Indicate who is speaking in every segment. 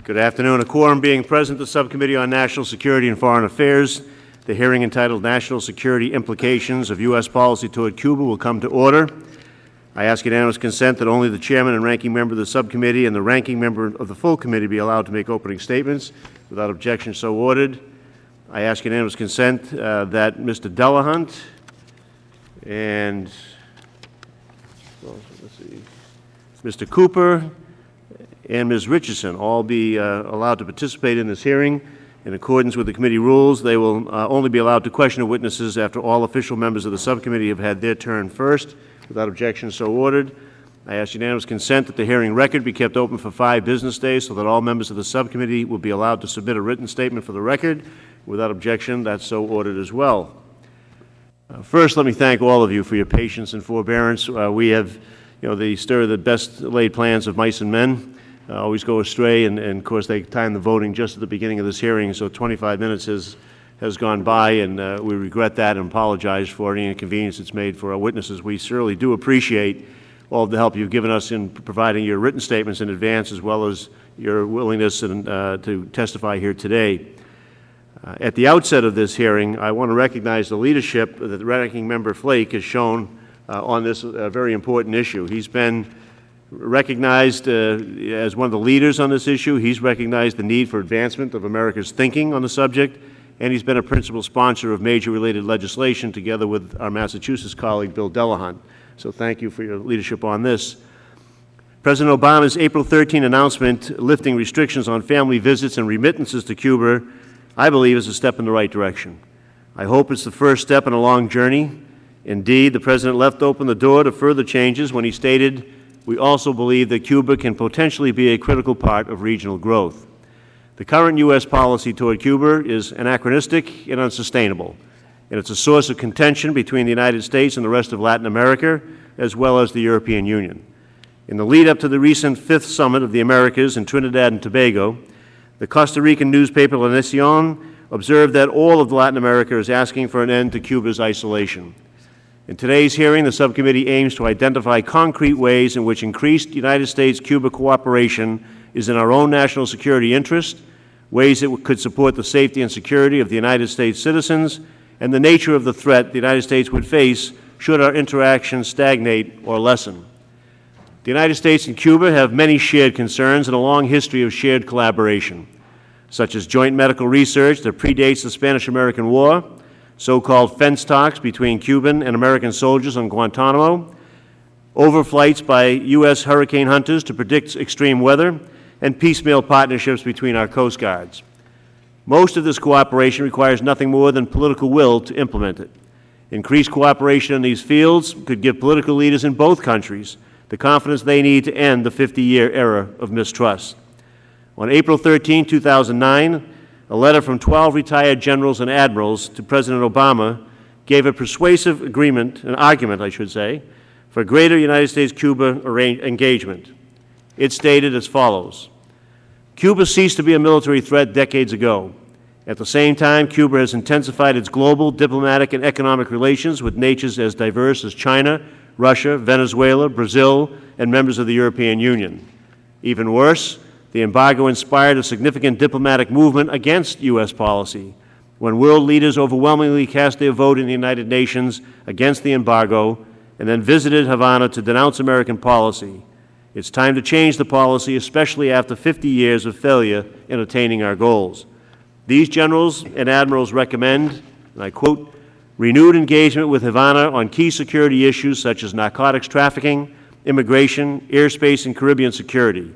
Speaker 1: Good afternoon. A quorum being present, the Subcommittee on National Security and Foreign Affairs, the hearing entitled National Security Implications of U.S. Policy Toward Cuba will come to order. I ask unanimous consent that only the Chairman and Ranking Member of the Subcommittee and the Ranking Member of the full Committee be allowed to make opening statements. Without objection, so ordered. I ask unanimous consent that Mr. Delahunt and Mr. Cooper and Ms. Richardson all be allowed to participate in this hearing. In accordance with the committee rules, they will only be allowed to question the witnesses after all official members of the subcommittee have had their turn first. Without objection, so ordered. I ask unanimous consent that the hearing record be kept open for 5 business days so that all members of the subcommittee will be allowed to submit a written statement for the record. Without objection, that's so ordered as well. First, let me thank all of you for your patience and forbearance. We have, the best laid plans of mice and men always go astray, and of course they timed the voting just at the beginning of this hearing, so 25 minutes has gone by, and we regret that and apologize for any inconvenience it's made for our witnesses. We surely do appreciate all of the help you've given us in providing your written statements in advance, as well as your willingness to testify here today. At the outset of this hearing, I want to recognize the leadership that the Ranking Member Flake has shown on this very important issue. He's been recognized as one of the leaders on this issue. He's recognized the need for advancement of America's thinking on the subject, and he's been a principal sponsor of major related legislation together with our Massachusetts colleague, Bill Delahunt. So thank you for your leadership on this. President Obama's April 13 announcement lifting restrictions on family visits and remittances to Cuba, I believe, is a step in the right direction. I hope it's the first step in a long journey. Indeed, the President left open the door to further changes when he stated, "We also believe that Cuba can potentially be a critical part of regional growth." The current U.S. policy toward Cuba is anachronistic and unsustainable, and it's a source of contention between the United States and the rest of Latin America, as well as the European Union. In the lead-up to the recent 5th Summit of the Americas in Trinidad and Tobago, the Costa Rican newspaper La Nación observed that all of Latin America is asking for an end to Cuba's isolation. In today's hearing, the subcommittee aims to identify concrete ways in which increased United States-Cuba cooperation is in our own national security interest, ways that could support the safety and security of the United States citizens, and the nature of the threat the United States would face should our interactions stagnate or lessen. The United States and Cuba have many shared concerns and a long history of shared collaboration, such as joint medical research that predates the Spanish-American War, so-called fence talks between Cuban and American soldiers on Guantanamo, overflights by U.S. hurricane hunters to predict extreme weather, and piecemeal partnerships between our Coast Guards. Most of this cooperation requires nothing more than political will to implement it. Increased cooperation in these fields could give political leaders in both countries the confidence they need to end the 50-year era of mistrust. On April 13, 2009, a letter from 12 retired generals and admirals to President Obama gave a persuasive argument, for greater United States-Cuba engagement. It stated as follows: Cuba ceased to be a military threat decades ago. At the same time, Cuba has intensified its global diplomatic and economic relations with nations as diverse as China, Russia, Venezuela, Brazil, and members of the European Union. Even worse, the embargo inspired a significant diplomatic movement against U.S. policy. When world leaders overwhelmingly cast their vote in the United Nations against the embargo and then visited Havana to denounce American policy, it's time to change the policy, especially after 50 years of failure in attaining our goals. These generals and admirals recommend, and I quote, renewed engagement with Havana on key security issues such as narcotics trafficking, immigration, airspace, and Caribbean security.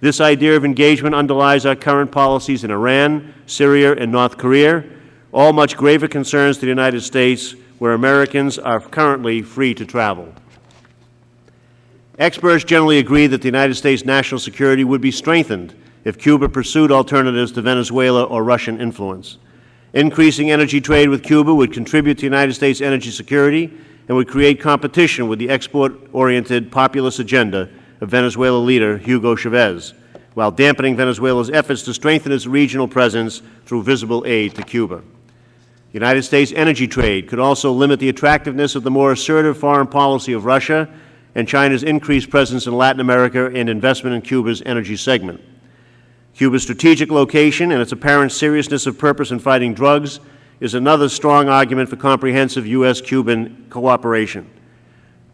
Speaker 1: This idea of engagement underlies our current policies in Iran, Syria, and North Korea, all much graver concerns to the United States, where Americans are currently free to travel. Experts generally agree that the United States' national security would be strengthened if Cuba pursued alternatives to Venezuela or Russian influence. Increasing energy trade with Cuba would contribute to the United States' energy security and would create competition with the export-oriented populist agenda of Venezuela leader Hugo Chavez, while dampening Venezuela's efforts to strengthen its regional presence through visible aid to Cuba. United States energy trade could also limit the attractiveness of the more assertive foreign policy of Russia and China's increased presence in Latin America and investment in Cuba's energy segment. Cuba's strategic location and its apparent seriousness of purpose in fighting drugs is another strong argument for comprehensive U.S.-Cuban cooperation.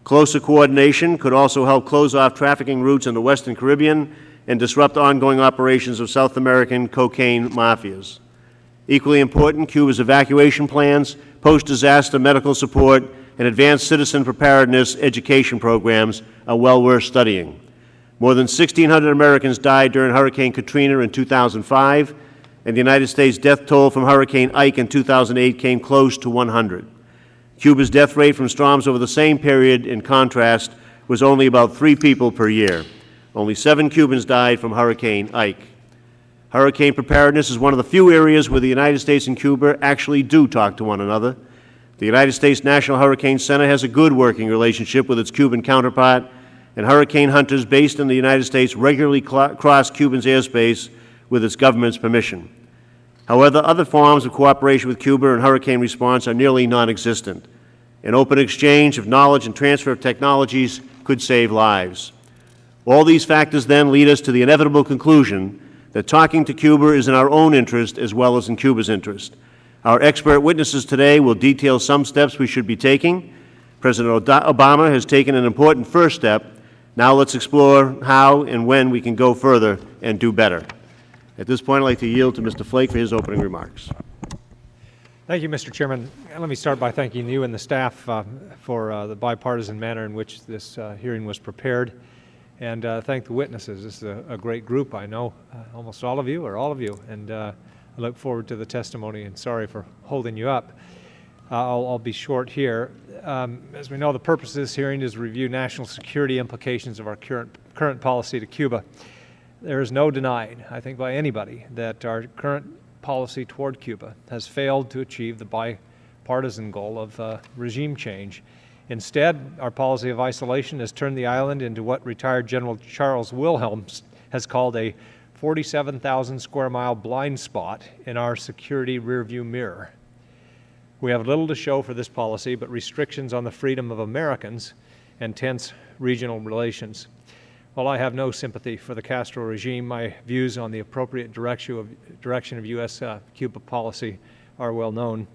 Speaker 1: Closer coordination could also help close off trafficking routes in the Western Caribbean and disrupt ongoing operations of South American cocaine mafias. Equally important, Cuba's evacuation plans, post-disaster medical support, and advanced citizen preparedness education programs are well worth studying. More than 1,600 Americans died during Hurricane Katrina in 2005, and the United States death toll from Hurricane Ike in 2008 came close to 100. Cuba's death rate from storms over the same period, in contrast, was only about 3 people per year. Only 7 Cubans died from Hurricane Ike. Hurricane preparedness is one of the few areas where the United States and Cuba actually do talk to one another. The United States National Hurricane Center has a good working relationship with its Cuban counterpart, and hurricane hunters based in the United States regularly cross Cuba's airspace with its government's permission. However, other forms of cooperation with Cuba in hurricane response are nearly non-existent. An open exchange of knowledge and transfer of technologies could save lives. All these factors then lead us to the inevitable conclusion that talking to Cuba is in our own interest as well as in Cuba's interest. Our expert witnesses today will detail some steps we should be taking. President Obama has taken an important first step. Now let's explore how and when we can go further and do better. At this point, I'd like to yield to Mr. Flake for his opening remarks.
Speaker 2: Thank you, Mr. Chairman. Let me start by thanking you and the staff for the bipartisan manner in which this hearing was prepared, and thank the witnesses. This is a great group. I know almost all of you, or all of you, and I look forward to the testimony, and sorry for holding you up. I'll be short here. As we know, the purpose of this hearing is to review national security implications of our current policy to Cuba. There is no denying, I think by anybody, that our current policy toward Cuba has failed to achieve the bipartisan goal of regime change. Instead, our policy of isolation has turned the island into what retired General Charles Wilhelm has called a 47,000 square mile blind spot in our security rearview mirror. We have little to show for this policy but restrictions on the freedom of Americans and tense regional relations. While I have no sympathy for the Castro regime, my views on the appropriate direction of U.S.-Cuba policy are well known.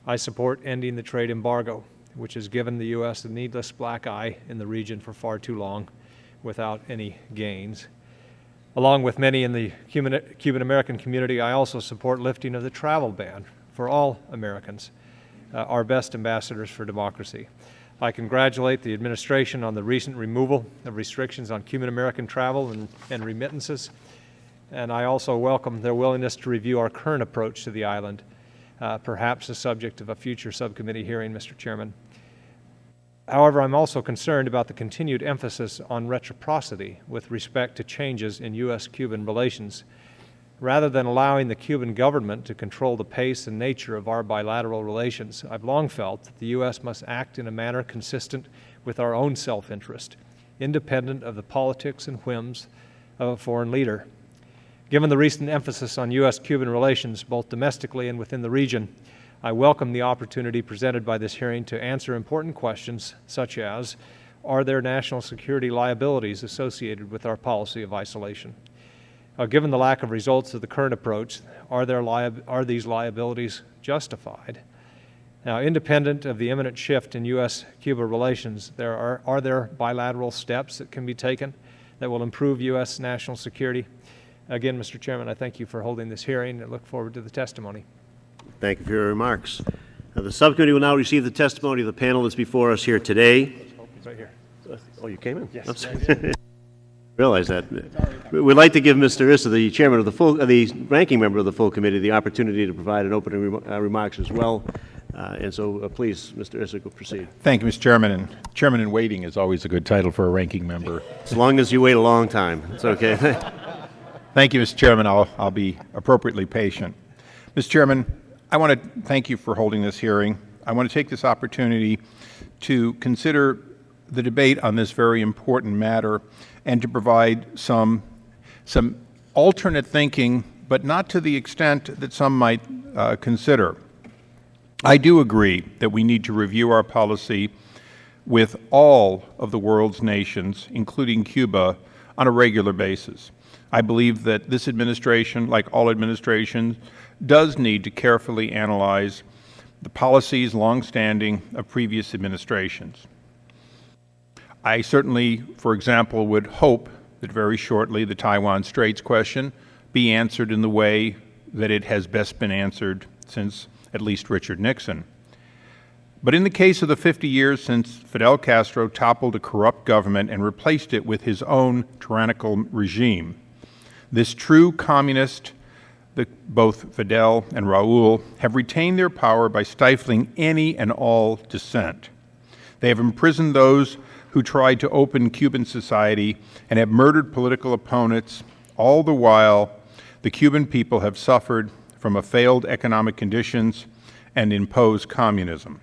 Speaker 2: I support ending the trade embargo, which has given the U.S. a needless black eye in the region for far too long without any gains. Along with many in the Cuban-American community, I also support lifting of the travel ban for all Americans, our best ambassadors for democracy. I congratulate the administration on the recent removal of restrictions on Cuban-American travel and remittances, and I also welcome their willingness to review our current approach to the island, perhaps the subject of a future subcommittee hearing, Mr. Chairman. However, I'm also concerned about the continued emphasis on reciprocity with respect to changes in U.S.-Cuban relations. Rather than allowing the Cuban government to control the pace and nature of our bilateral relations, I've long felt that the U.S. must act in a manner consistent with our own self-interest, independent of the politics and whims of a foreign leader. Given the recent emphasis on U.S.-Cuban relations, both domestically and within the region, I welcome the opportunity presented by this hearing to answer important questions such as, are there national security liabilities associated with our policy of isolation? Given the lack of results of the current approach, are these liabilities justified? Now, independent of the imminent shift in U.S.-Cuba relations, are there bilateral steps that can be taken that will improve U.S. national security? Again, Mr. Chairman, I thank you for holding this hearing and look forward to the testimony.
Speaker 1: Thank you for your remarks. The subcommittee will now receive the testimony of the panel that's before us here today.
Speaker 2: It's right here.
Speaker 1: Oh, you came in?
Speaker 2: Yes.
Speaker 1: Realize that. We'd like to give Mr. Issa, the chairman of the ranking member of the full committee, the opportunity to provide an opening remarks as well. And so, please, Mr. Issa, proceed.
Speaker 3: Thank you, Mr. Chairman. And Chairman in Waiting is always a good title for a ranking member.
Speaker 1: As long as you wait a long time, it's okay.
Speaker 3: Thank you, Mr. Chairman. I'll be appropriately patient. Mr. Chairman, I want to thank you for holding this hearing. I want to take this opportunity to consider the debate on this very important matter and to provide some alternate thinking, but not to the extent that some might consider. I do agree that we need to review our policy with all of the world's nations, including Cuba, on a regular basis. I believe that this administration, like all administrations, does need to carefully analyze the policies longstanding of previous administrations. I certainly, for example, would hope that very shortly the Taiwan Straits question be answered in the way that it has best been answered since at least Richard Nixon. But in the case of the 50 years since Fidel Castro toppled a corrupt government and replaced it with his own tyrannical regime, this true communist, both Fidel and Raul, have retained their power by stifling any and all dissent. They have imprisoned those who tried to open Cuban society and have murdered political opponents. All the while, the Cuban people have suffered from a failed economic conditions and imposed communism.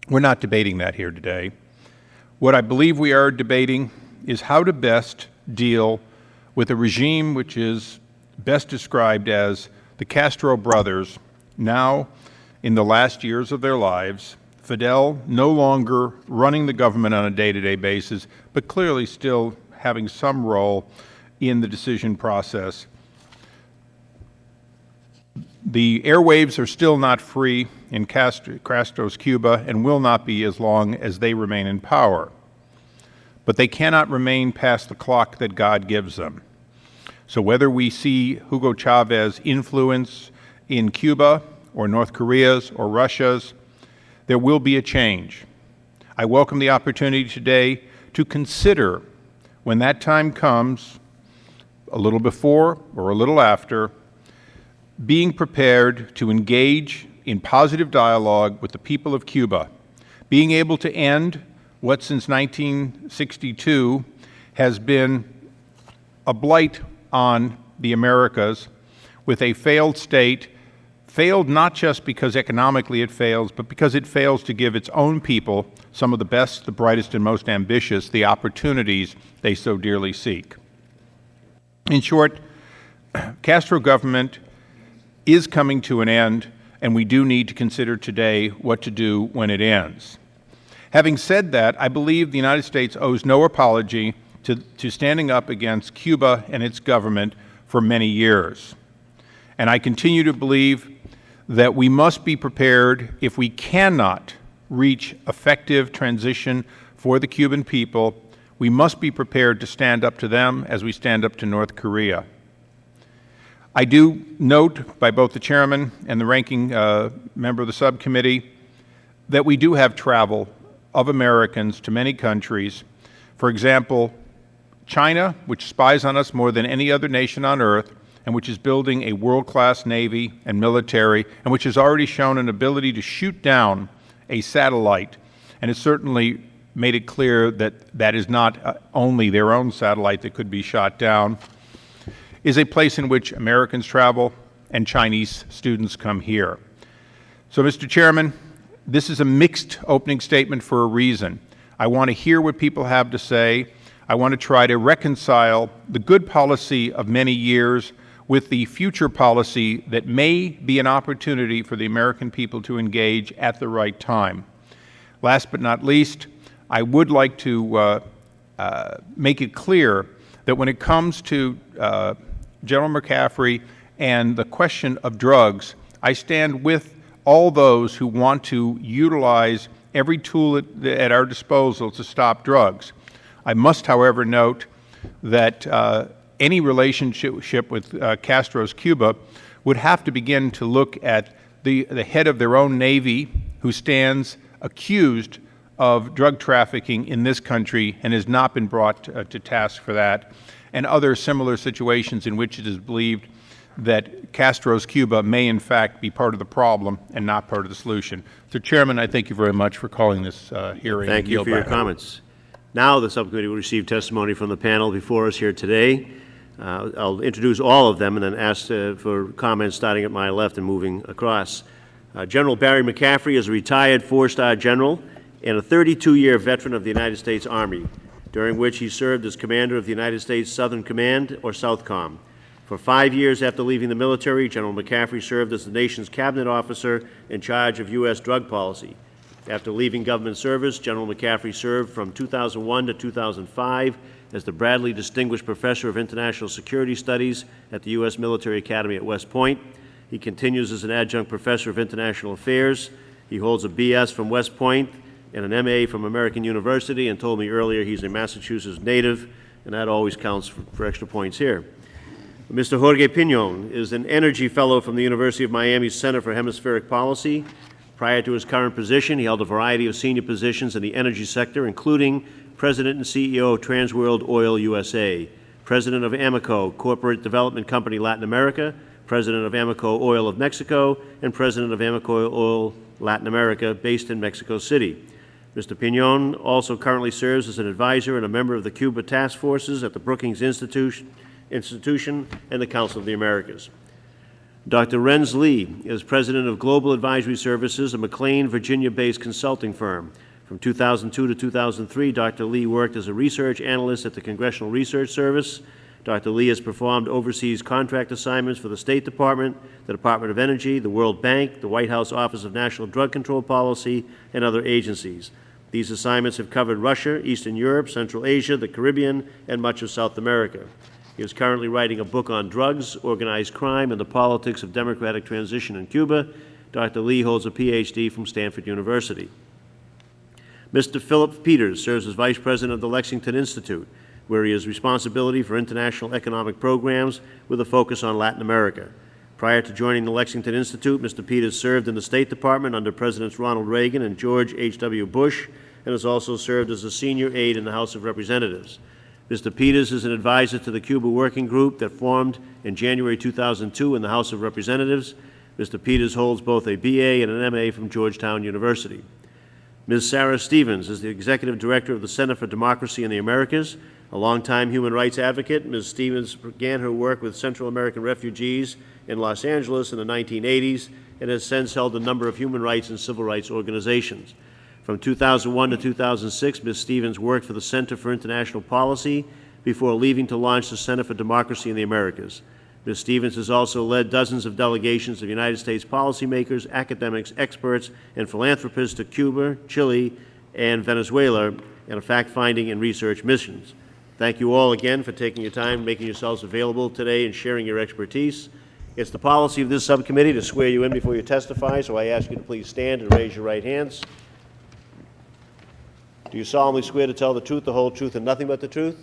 Speaker 3: We're not debating that here today. What I believe we are debating is how to best deal with a regime which is best described as the Castro brothers, now in the last years of their lives, Fidel no longer running the government on a day-to-day basis, but clearly still having some role in the decision process. The airwaves are still not free in Castro's Cuba and will not be as long as they remain in power. But they cannot remain past the clock that God gives them. So whether we see Hugo Chávez's influence in Cuba or North Korea's or Russia's, there will be a change. I welcome the opportunity today to consider, when that time comes, a little before or a little after, being prepared to engage in positive dialogue with the people of Cuba, being able to end what since 1962 has been a blight on the Americas with a failed state, failed not just because economically it fails, but because it fails to give its own people, some of the best, the brightest, and most ambitious, the opportunities they so dearly seek. In short, Castro government is coming to an end, and we do need to consider today what to do when it ends. Having said that, I believe the United States owes no apology to standing up against Cuba and its government for many years. And I continue to believe that we must be prepared, if we cannot reach effective transition for the Cuban people, we must be prepared to stand up to them as we stand up to North Korea. I do note by both the chairman and the ranking member of the subcommittee that we do have travel of Americans to many countries. For example, China, which spies on us more than any other nation on earth, and which is building a world-class Navy and military, and which has already shown an ability to shoot down a satellite, and has certainly made it clear that that is not only their own satellite that could be shot down, is a place in which Americans travel and Chinese students come here. So, Mr. Chairman, this is a mixed opening statement for a reason. I want to hear what people have to say. I want to try to reconcile the good policy of many years with the future policy that may be an opportunity for the American people to engage at the right time. Last but not least, I would like to make it clear that when it comes to General McCaffrey and the question of drugs, I stand with all those who want to utilize every tool at our disposal to stop drugs. I must, however, note that any relationship with Castro's Cuba would have to begin to look at the head of their own Navy, who stands accused of drug trafficking in this country and has not been brought to task for that, and other similar situations in which it is believed that Castro's Cuba may in fact be part of the problem and not part of the solution. So, Chairman, I thank you very much for calling this hearing.
Speaker 1: Thank you for your comments. Now the subcommittee will receive testimony from the panel before us here today. I'll introduce all of them and then ask for comments starting at my left and moving across. General Barry McCaffrey is a retired four-star general and a 32-year veteran of the United States Army, during which he served as commander of the United States Southern Command, or SOUTHCOM. For 5 years after leaving the military, General McCaffrey served as the nation's cabinet officer in charge of U.S. drug policy. After leaving government service, General McCaffrey served from 2001 to 2005 as the Bradley Distinguished Professor of International Security Studies at the U.S. Military Academy at West Point. He continues as an adjunct professor of international affairs. He holds a B.S. from West Point and an M.A. from American University, and told me earlier he's a Massachusetts native, and that always counts for extra points here. Mr. Jorge Pinon is an energy fellow from the University of Miami's Center for Hemispheric Policy. Prior to his current position, he held a variety of senior positions in the energy sector, including President and CEO of Transworld Oil USA, President of Amoco Corporate Development Company Latin America, President of Amoco Oil of Mexico, and President of Amoco Oil Latin America, based in Mexico City. Mr. Pinon also currently serves as an advisor and a member of the Cuba task forces at the Brookings Institution and the Council of the Americas. Dr. Renz Lee is President of Global Advisory Services, a McLean, Virginia-based consulting firm. From 2002 to 2003, Dr. Lee worked as a research analyst at the Congressional Research Service. Dr. Lee has performed overseas contract assignments for the State Department, the Department of Energy, the World Bank, the White House Office of National Drug Control Policy, and other agencies. These assignments have covered Russia, Eastern Europe, Central Asia, the Caribbean, and much of South America. He is currently writing a book on drugs, organized crime, and the politics of democratic transition in Cuba. Dr. Lee holds a Ph.D. from Stanford University. Mr. Philip Peters serves as Vice President of the Lexington Institute, where he has responsibility for international economic programs with a focus on Latin America. Prior to joining the Lexington Institute, Mr. Peters served in the State Department under Presidents Ronald Reagan and George H.W. Bush, and has also served as a senior aide in the House of Representatives. Mr. Peters is an advisor to the Cuba Working Group that formed in January 2002 in the House of Representatives. Mr. Peters holds both a B.A. and an M.A. from Georgetown University. Ms. Sarah Stevens is the Executive Director of the Center for Democracy in the Americas. A longtime human rights advocate, Ms. Stevens began her work with Central American refugees in Los Angeles in the 1980s and has since held a number of human rights and civil rights organizations. From 2001 to 2006, Ms. Stevens worked for the Center for International Policy before leaving to launch the Center for Democracy in the Americas. Ms. Stevens has also led dozens of delegations of United States policymakers, academics, experts, and philanthropists to Cuba, Chile, and Venezuela in fact-finding and research missions. Thank you all again for taking your time, making yourselves available today, and sharing your expertise. It's the policy of this subcommittee to swear you in before you testify, so I ask you to please stand and raise your right hands. Do you solemnly swear to tell the truth, the whole truth, and nothing but the truth?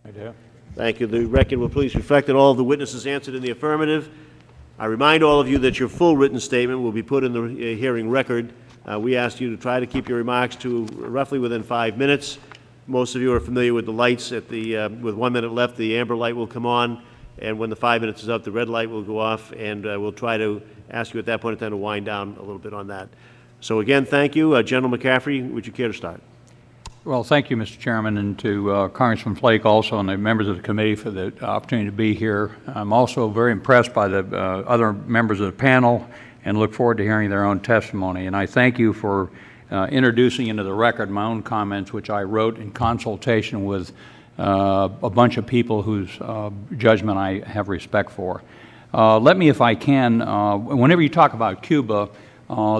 Speaker 2: I do.
Speaker 1: Thank you. The record will please reflect that all of the witnesses answered in the affirmative. I remind all of you that your full written statement will be put in the hearing record. We ask you to try to keep your remarks to roughly within 5 minutes. Most of you are familiar with the lights. With 1 minute left, the amber light will come on, and when the 5 minutes is up, the red light will go off, and we'll try to ask you at that point in time to wind down a little bit on that. So again, thank you. General McCaffrey, would you care to start?
Speaker 4: Well, thank you, Mr. Chairman, and to Congressman Flake also and the members of the committee for the opportunity to be here. I'm also very impressed by the other members of the panel and look forward to hearing their own testimony. And I thank you for introducing into the record my own comments, which I wrote in consultation with a bunch of people whose judgment I have respect for. Let me, if I can, whenever you talk about Cuba,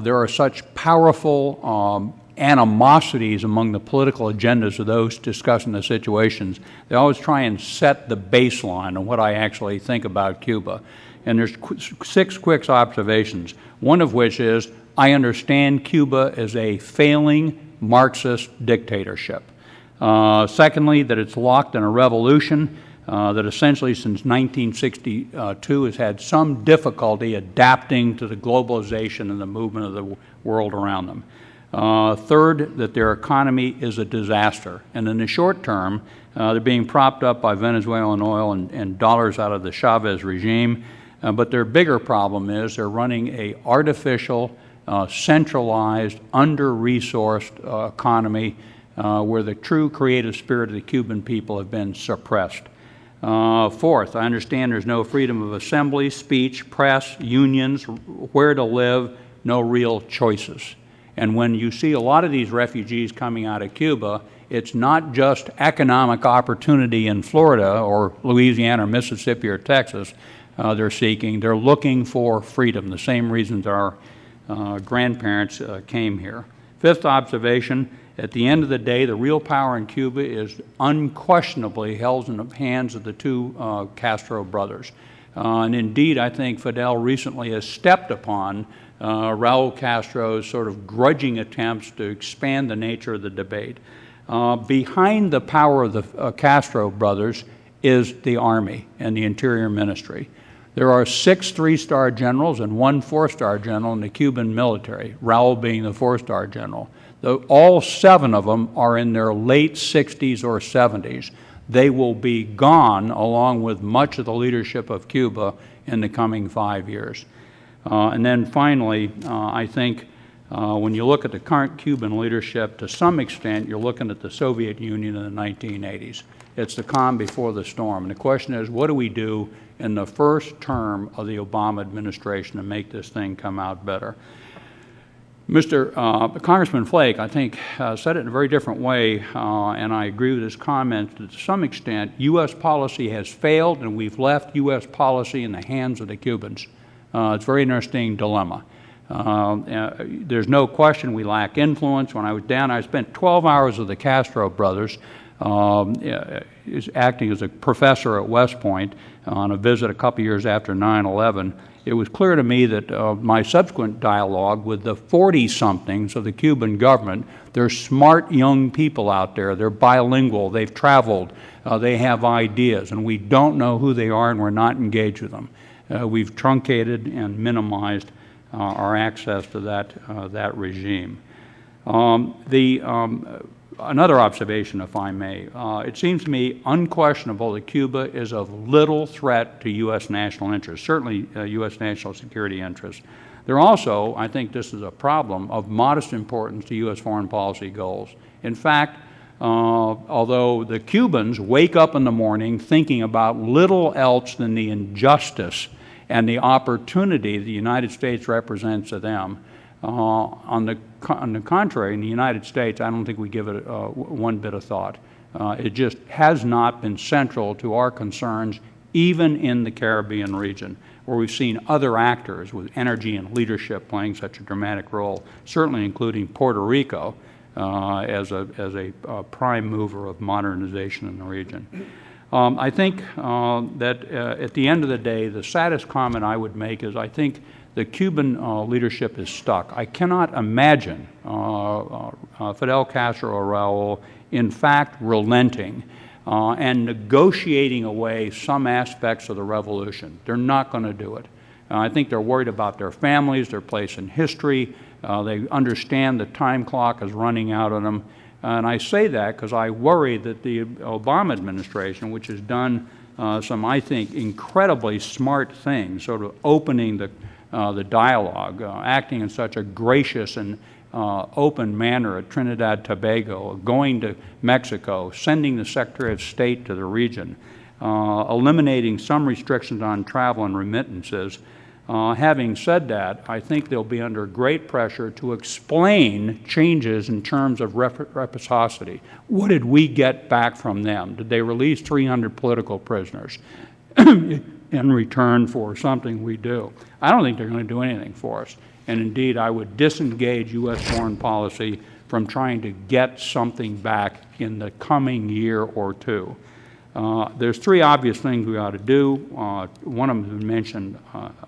Speaker 4: there are such powerful animosities among the political agendas of those discussing the situations. They always try and set the baseline on what I actually think about Cuba. And there's 6 quick observations, one of which is I understand Cuba as a failing Marxist dictatorship. Secondly, that it's locked in a revolution that essentially since 1962 has had some difficulty adapting to the globalization and the movement of the world around them. Third, that their economy is a disaster. And in the short term, they're being propped up by Venezuelan oil and dollars out of the Chavez regime. But their bigger problem is they're running an artificial, centralized, under-resourced economy where the true creative spirit of the Cuban people have been suppressed. Fourth, I understand there's no freedom of assembly, speech, press, unions, where to live, no real choices. And when you see a lot of these refugees coming out of Cuba, it's not just economic opportunity in Florida or Louisiana or Mississippi or Texas they're seeking. They're looking for freedom, the same reasons our grandparents came here. Fifth observation, At the end of the day, the real power in Cuba is unquestionably held in the hands of the two Castro brothers. And indeed, I think Fidel recently has stepped upon Raul Castro's sort of grudging attempts to expand the nature of the debate. Behind the power of the Castro brothers is the Army and the Interior Ministry. There are 6 3-star generals and 1 4-star general in the Cuban military, Raul being the 4-star general. All 7 of them are in their late 60s or 70s. They will be gone along with much of the leadership of Cuba in the coming 5 years. And then finally, I think when you look at the current Cuban leadership, to some extent, you're looking at the Soviet Union in the 1980s. It's the calm before the storm. And the question is, what do we do in the first term of the Obama administration to make this thing come out better? Congressman Flake, I think, said it in a very different way, and I agree with his comments that to some extent, U.S. policy has failed, and we've left U.S. policy in the hands of the Cubans. It's a very interesting dilemma. There's no question we lack influence. When I was down, I spent 12 hours with the Castro brothers, acting as a professor at West Point on a visit a couple years after 9/11. It was clear to me that my subsequent dialogue with the 40-somethings of the Cuban government, they're smart young people out there. They're bilingual. They've traveled. They have ideas, and we don't know who they are, and we're not engaged with them. We've truncated and minimized our access to that regime. Another observation, if I may, it seems to me unquestionable that Cuba is of little threat to U.S. national interests, certainly U.S. national security interests. There also, I think this is a problem, of modest importance to U.S. foreign policy goals. In fact, although the Cubans wake up in the morning thinking about little else than the injustice and the opportunity the United States represents to them, on the contrary, in the United States, I don't think we give it one bit of thought. It just has not been central to our concerns, even in the Caribbean region, where we've seen other actors with energy and leadership playing such a dramatic role, certainly including Puerto Rico as a prime mover of modernization in the region. I think that at the end of the day, the saddest comment I would make is I think the Cuban leadership is stuck. I cannot imagine Fidel Castro or Raul, in fact, relenting and negotiating away some aspects of the revolution. They're not going to do it. I think they're worried about their families, their place in history. They understand the time clock is running out on them. And I say that because I worry that the Obama administration, which has done some, I think, incredibly smart things, sort of opening the dialogue, acting in such a gracious and open manner at Trinidad Tobago, going to Mexico, sending the Secretary of State to the region, eliminating some restrictions on travel and remittances. Having said that, I think they'll be under great pressure to explain changes in terms of reciprocity. What did we get back from them? Did they release 300 political prisoners in return for something we do? I don't think they're going to do anything for us. And indeed, I would disengage U.S. foreign policy from trying to get something back in the coming year or two. There's 3 obvious things we ought to do. One of them has been mentioned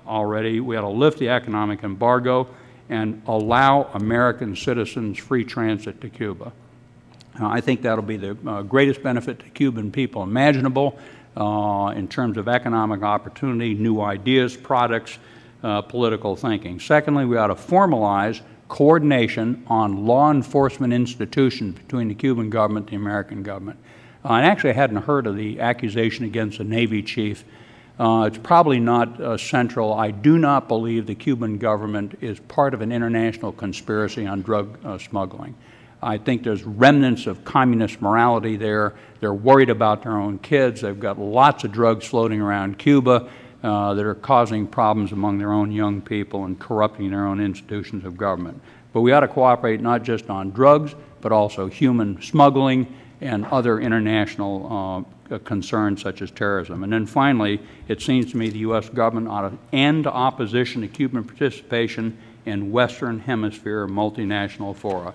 Speaker 4: already. We ought to lift the economic embargo and allow American citizens free transit to Cuba. I think that'll be the greatest benefit to Cuban people imaginable in terms of economic opportunity, new ideas, products, political thinking. Secondly, we ought to formalize coordination on law enforcement institutions between the Cuban government and the American government. And actually, I hadn't heard of the accusation against the Navy chief. It's probably not central. I do not believe the Cuban government is part of an international conspiracy on drug smuggling. I think there's remnants of communist morality there. They're worried about their own kids. They've got lots of drugs floating around Cuba that are causing problems among their own young people and corrupting their own institutions of government. But we ought to cooperate not just on drugs, but also human smuggling and other international concerns such as terrorism. And then finally, it seems to me the U.S. government ought to end opposition to Cuban participation in Western Hemisphere multinational fora.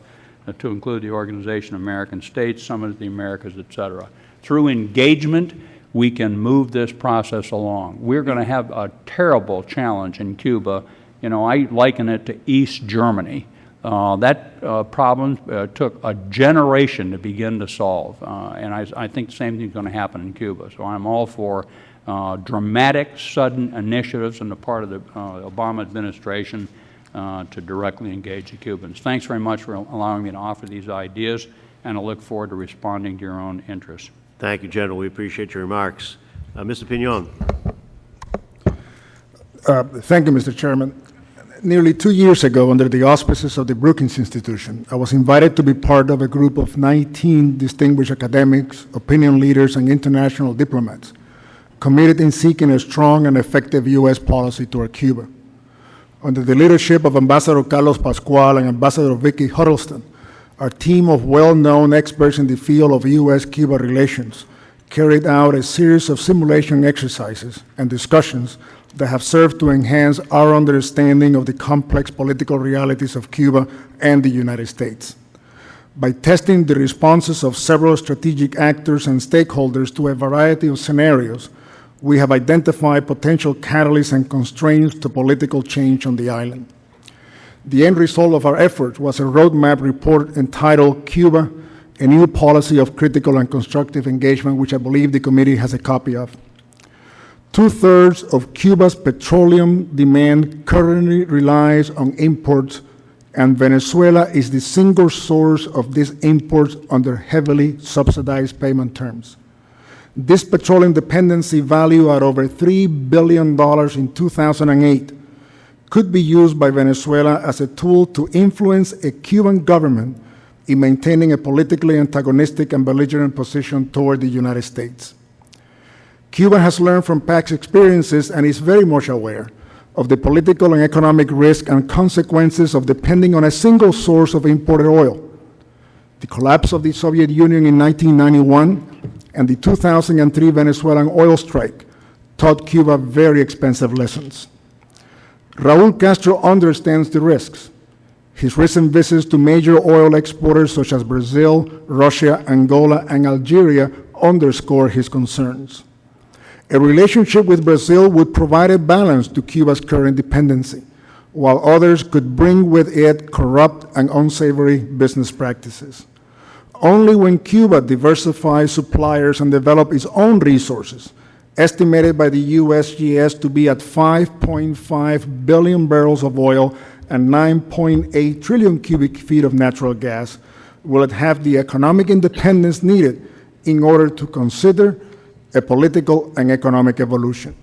Speaker 4: to include the Organization of American States, Summit of the Americas, et cetera. Through engagement, we can move this process along. We're going to have a terrible challenge in Cuba. You know, I liken it to East Germany. That problem took a generation to begin to solve, and I think the same thing is going to happen in Cuba. So I'm all for dramatic, sudden initiatives on the part of the Obama administration to directly engage the Cubans. Thanks very much for allowing me to offer these ideas, and I look forward to responding to your own interests.
Speaker 1: Thank you, General. We appreciate your remarks. Mr. Pignon.
Speaker 5: Thank you, Mr. Chairman. Nearly 2 years ago, under the auspices of the Brookings Institution, I was invited to be part of a group of 19 distinguished academics, opinion leaders, and international diplomats committed in seeking a strong and effective U.S. policy toward Cuba. Under the leadership of Ambassador Carlos Pascual and Ambassador Vicky Huddleston, our team of well-known experts in the field of U.S.-Cuba relations carried out a series of simulation exercises and discussions that have served to enhance our understanding of the complex political realities of Cuba and the United States. By testing the responses of several strategic actors and stakeholders to a variety of scenarios, we have identified potential catalysts and constraints to political change on the island. The end result of our efforts was a roadmap report entitled Cuba, a New Policy of Critical and Constructive Engagement, which I believe the committee has a copy of. 2/3 of Cuba's petroleum demand currently relies on imports, and Venezuela is the single source of these imports under heavily subsidized payment terms. This petroleum dependency, valued at over $3 billion in 2008, could be used by Venezuela as a tool to influence a Cuban government in maintaining a politically antagonistic and belligerent position toward the United States. Cuba has learned from past experiences and is very much aware of the political and economic risk and consequences of depending on a single source of imported oil. The collapse of the Soviet Union in 1991 and the 2003 Venezuelan oil strike taught Cuba very expensive lessons. Raul Castro understands the risks. His recent visits to major oil exporters such as Brazil, Russia, Angola, and Algeria underscore his concerns. A relationship with Brazil would provide a balance to Cuba's current dependency, while others could bring with it corrupt and unsavory business practices. Only when Cuba diversifies suppliers and develops its own resources, estimated by the USGS to be at 5.5 billion barrels of oil and 9.8 trillion cubic feet of natural gas, will it have the economic independence needed in order to consider a political and economic evolution.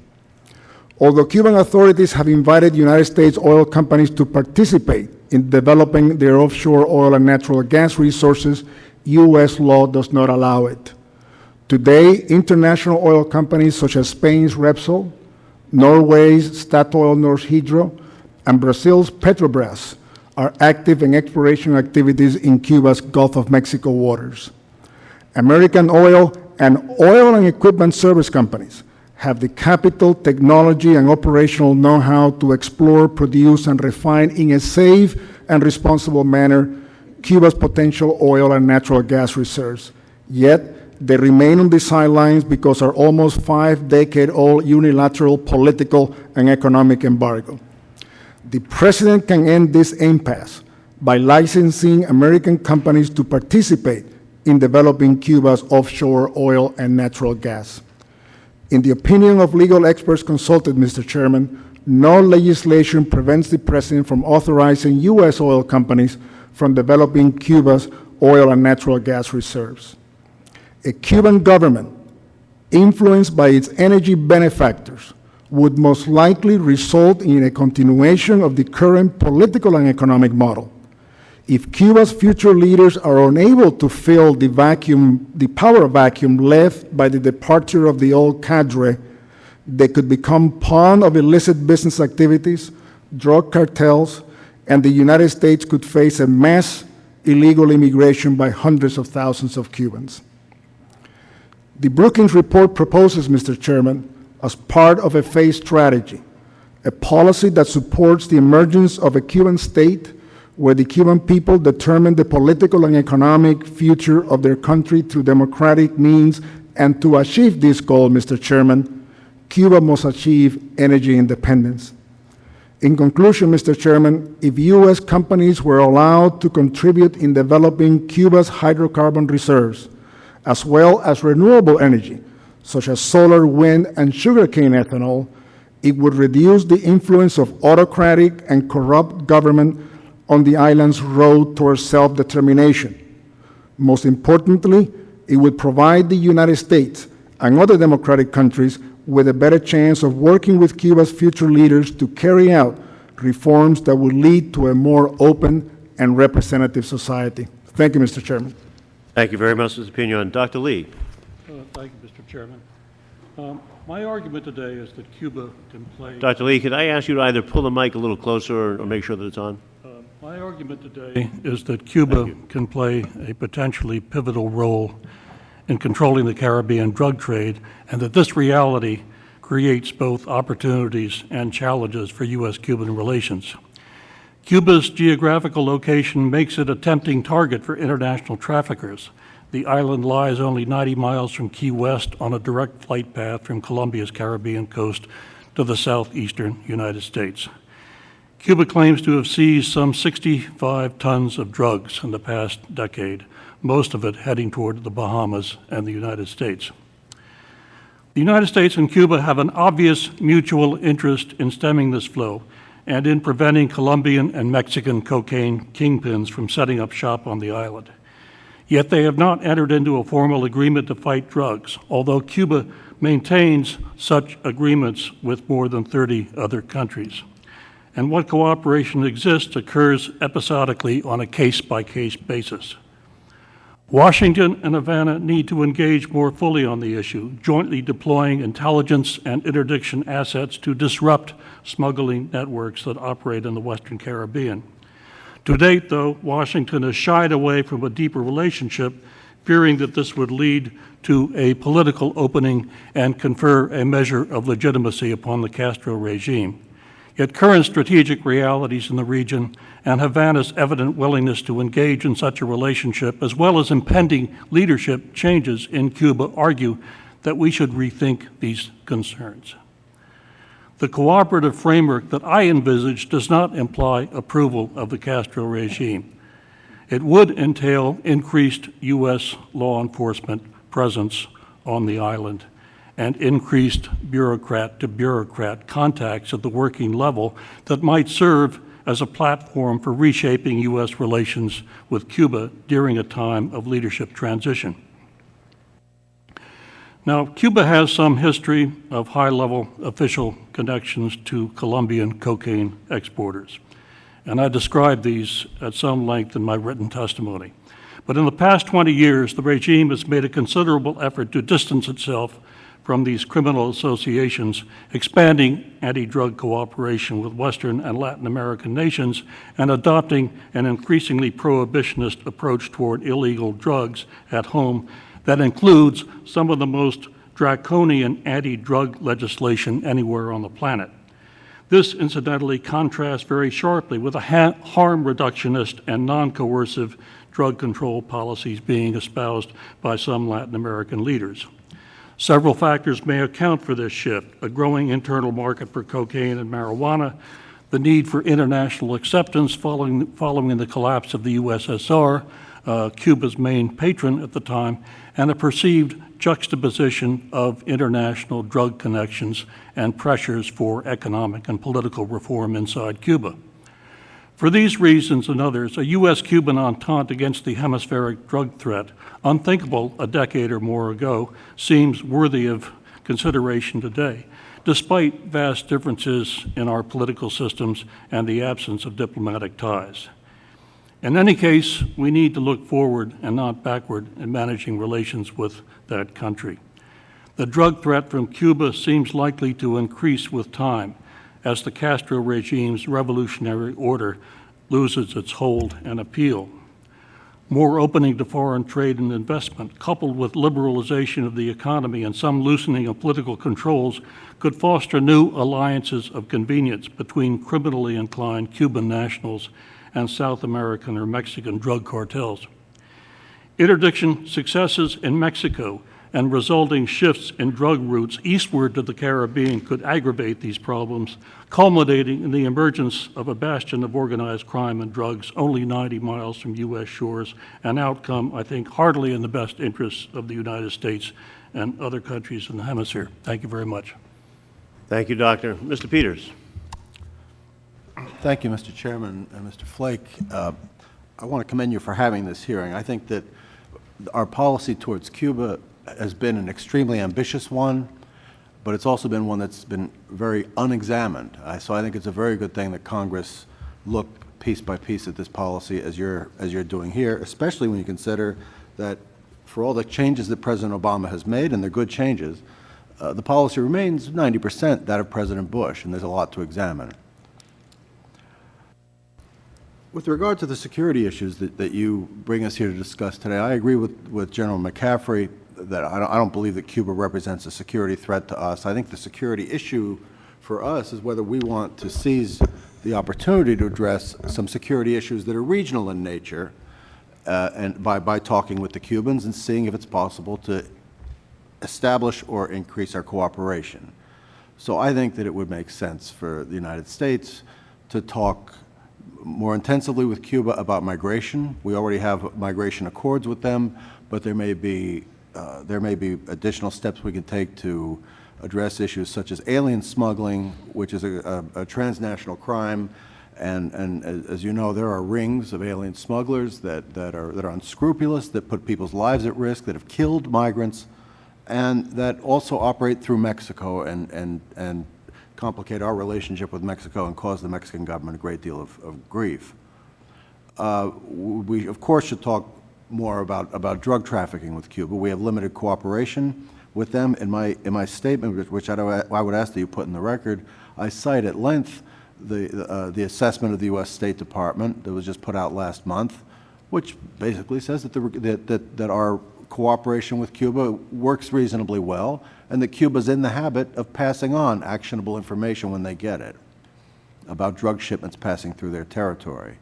Speaker 5: Although Cuban authorities have invited United States oil companies to participate in developing their offshore oil and natural gas resources, U.S. law does not allow it. Today, international oil companies such as Spain's Repsol, Norway's Statoil Norsk Hydro, and Brazil's Petrobras are active in exploration activities in Cuba's Gulf of Mexico waters. American oil and oil and equipment service companies have the capital, technology, and operational know-how to explore, produce, and refine in a safe and responsible manner Cuba's potential oil and natural gas reserves. Yet, they remain on the sidelines because of our almost 5-decade-old unilateral political and economic embargo. The President can end this impasse by licensing American companies to participate in developing Cuba's offshore oil and natural gas. In the opinion of legal experts consulted, Mr. Chairman, no legislation prevents the President from authorizing U.S. oil companies from developing Cuba's oil and natural gas reserves. A Cuban government influenced by its energy benefactors would most likely result in a continuation of the current political and economic model. If Cuba's future leaders are unable to fill the power vacuum left by the departure of the old cadre, they could become pawn of illicit business activities, drug cartels, and the United States could face a mass illegal immigration by hundreds of thousands of Cubans. The Brookings report proposes, Mr. Chairman, as part of a phased strategy, a policy that supports the emergence of a Cuban state where the Cuban people determine the political and economic future of their country through democratic means. And to achieve this goal, Mr. Chairman, Cuba must achieve energy independence. In conclusion, Mr. Chairman, if U.S. companies were allowed to contribute in developing Cuba's hydrocarbon reserves, as well as renewable energy, such as solar, wind, and sugarcane ethanol, it would reduce the influence of autocratic and corrupt government on the island's road towards self-determination. Most importantly, it would provide the United States and other democratic countries with a better chance of working with Cuba's future leaders to carry out reforms that would lead to a more open and representative society. Thank you, Mr. Chairman.
Speaker 1: Thank you very much, Mr. Pinion. Dr. Lee.
Speaker 6: Thank you, Mr. Chairman. My argument today is that Cuba can play...
Speaker 1: Dr. Lee, could I ask you to either pull the mic a little closer or make sure that it's on?
Speaker 6: My argument today is that Cuba can play a potentially pivotal role in controlling the Caribbean drug trade, and that this reality creates both opportunities and challenges for U.S.-Cuban relations. Cuba's geographical location makes it a tempting target for international traffickers. The island lies only 90 miles from Key West on a direct flight path from Colombia's Caribbean coast to the southeastern United States. Cuba claims to have seized some 65 tons of drugs in the past decade, most of it heading toward the Bahamas and the United States. The United States and Cuba have an obvious mutual interest in stemming this flow and in preventing Colombian and Mexican cocaine kingpins from setting up shop on the island. Yet they have not entered into a formal agreement to fight drugs, although Cuba maintains such agreements with more than 30 other countries. And what cooperation exists occurs episodically on a case-by-case basis. Washington and Havana need to engage more fully on the issue, jointly deploying intelligence and interdiction assets to disrupt smuggling networks that operate in the Western Caribbean. To date, though, Washington has shied away from a deeper relationship, fearing that this would lead to a political opening and confer a measure of legitimacy upon the Castro regime. Yet current strategic realities in the region and Havana's evident willingness to engage in such a relationship, as well as impending leadership changes in Cuba, argue that we should rethink these concerns. The cooperative framework that I envisage does not imply approval of the Castro regime. It would entail increased U.S. law enforcement presence on the island and increased bureaucrat-to-bureaucrat contacts at the working level that might serve as a platform for reshaping U.S. relations with Cuba during a time of leadership transition. Now, Cuba has some history of high-level official connections to Colombian cocaine exporters, and I described these at some length in my written testimony. But in the past 20 years, the regime has made a considerable effort to distance itself from these criminal associations, expanding anti-drug cooperation with Western and Latin American nations, and adopting an increasingly prohibitionist approach toward illegal drugs at home that includes some of the most draconian anti-drug legislation anywhere on the planet. This, incidentally, contrasts very sharply with the harm reductionist and non-coercive drug control policies being espoused by some Latin American leaders. Several factors may account for this shift: a growing internal market for cocaine and marijuana, the need for international acceptance following the collapse of the USSR, Cuba's main patron at the time, and a perceived juxtaposition of international drug connections and pressures for economic and political reform inside Cuba. For these reasons and others, a U.S.-Cuban entente against the hemispheric drug threat, unthinkable a decade or more ago, seems worthy of consideration today, despite vast differences in our political systems and the absence of diplomatic ties. In any case, we need to look forward and not backward in managing relations with that country. The drug threat from Cuba seems likely to increase with time as the Castro regime's revolutionary order loses its hold and appeal. More opening to foreign trade and investment, coupled with liberalization of the economy and some loosening of political controls, could foster new alliances of convenience between criminally inclined Cuban nationals and South American or Mexican drug cartels. Interdiction successes in Mexico and resulting shifts in drug routes eastward to the Caribbean could aggravate these problems, culminating in the emergence of a bastion of organized crime and drugs only 90 miles from U.S. shores, an outcome, I think, hardly in the best interests of the United States and other countries in the hemisphere. Thank you very much.
Speaker 1: Thank you, Doctor. Mr. Peters.
Speaker 7: Thank you, Mr. Chairman and Mr. Flake. I want to commend you for having this hearing. I think that our policy towards Cuba has been an extremely ambitious one, but it's also been one that's been very unexamined. So I think it's a very good thing that Congress look piece by piece at this policy as you're doing here, especially when you consider that for all the changes that President Obama has made, and they're good changes, the policy remains 90% that of President Bush, and there's a lot to examine. With regard to the security issues that you bring us here to discuss today, I agree with General McCaffrey that I don't believe that Cuba represents a security threat to us. I think the security issue for us is whether we want to seize the opportunity to address some security issues that are regional in nature, and by talking with the Cubans and seeing if it's possible to establish or increase our cooperation. So I think that it would make sense for the United States to talk more intensively with Cuba about migration. We already have migration accords with them, but there may be additional steps we can take to address issues such as alien smuggling, which is a transnational crime, and as you know, there are rings of alien smugglers that are unscrupulous, that put people's lives at risk, that have killed migrants, and that also operate through Mexico and complicate our relationship with Mexico and cause the Mexican government a great deal of grief. We, of course, should talk more about drug trafficking with Cuba. We have limited cooperation with them. In my statement, which I would ask that you put in the record, I cite at length the assessment of the U.S. State Department that was just put out last month, which basically says that our cooperation with Cuba works reasonably well, and that Cuba's in the habit of passing on actionable information when they get it about drug shipments passing through their territory.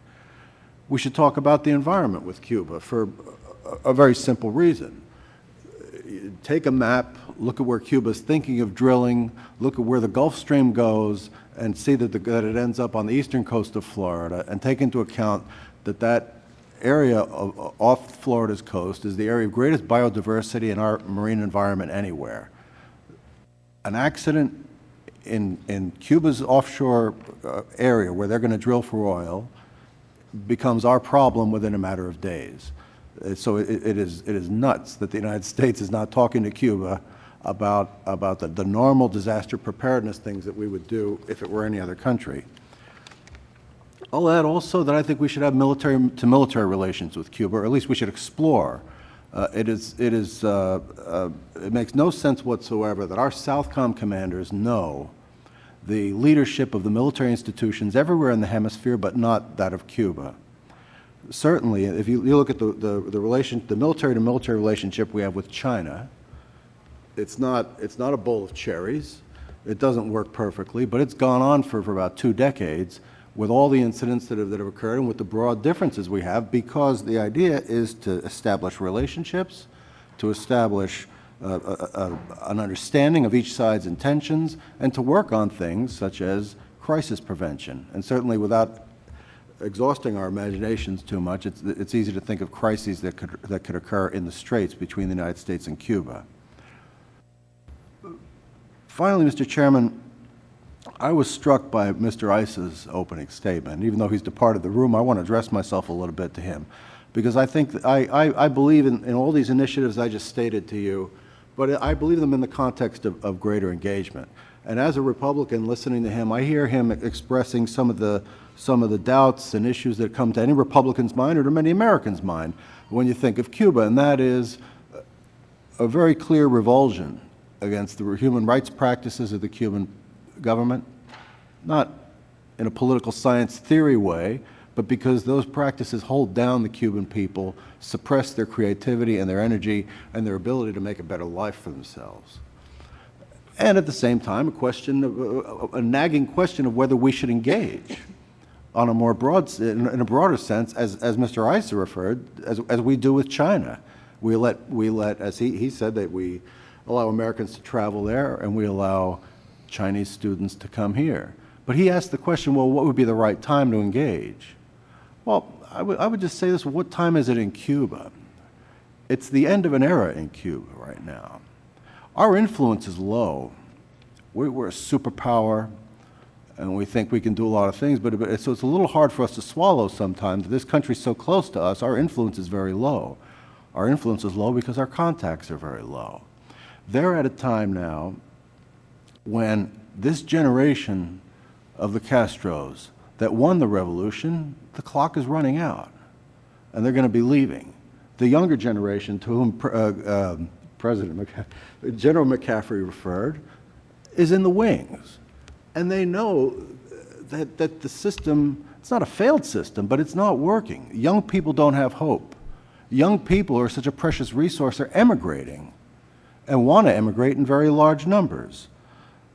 Speaker 7: We should talk about the environment with Cuba for a very simple reason. Take a map, look at where Cuba's thinking of drilling, look at where the Gulf Stream goes, and see that it ends up on the eastern coast of Florida, and take into account that area off Florida's coast is the area of greatest biodiversity in our marine environment anywhere. An accident in Cuba's offshore area where they're going to drill for oil becomes our problem within a matter of days. So it is nuts that the United States is not talking to Cuba about the normal disaster preparedness things that we would do if it were any other country. I'll add also that I think we should have military-to-military relations with Cuba, or at least we should explore. It makes no sense whatsoever that our SOUTHCOM commanders know the leadership of the military institutions everywhere in the hemisphere, but not that of Cuba. Certainly, if you look at the military-to-military relationship we have with China, it's not a bowl of cherries. It doesn't work perfectly, but it's gone on for about 2 decades with all the incidents that have occurred and with the broad differences we have, because the idea is to establish relationships, to establish an understanding of each side's intentions, and to work on things such as crisis prevention. And certainly without exhausting our imaginations too much, it's easy to think of crises that could occur in the straits between the United States and Cuba. Finally, Mr. Chairman, I was struck by Mr. Iss's opening statement. Even though he's departed the room, I want to address myself a little bit to him, because I think that I believe in all these initiatives I just stated to you, but I believe them in the context of greater engagement. And as a Republican listening to him, I hear him expressing some of the doubts and issues that come to any Republican's mind or to many Americans' mind when you think of Cuba, and that is a very clear revulsion against the human rights practices of the Cuban government, not in a political science theory way, but because those practices hold down the Cuban people, suppress their creativity and their energy and their ability to make a better life for themselves. And at the same time, a nagging question of whether we should engage. on a more in a broader sense, as Mr. Issa referred, as we do with China. We let, as he said, that we allow Americans to travel there, and we allow Chinese students to come here. But he asked the question, well, what would be the right time to engage? Well, I would just say this, what time is it in Cuba? It's the end of an era in Cuba right now. Our influence is low. We're a superpower, and we think we can do a lot of things, so it's a little hard for us to swallow sometimes. This country's so close to us, our influence is very low. Our influence is low because our contacts are very low. They're at a time now when this generation of the Castros that won the revolution, the clock is running out, and they're going to be leaving. The younger generation, to whom General McCaffrey referred, is in the wings. And they know that the system, it's not a failed system, but it's not working. Young people don't have hope. Young people are such a precious resource, are emigrating and want to emigrate in very large numbers.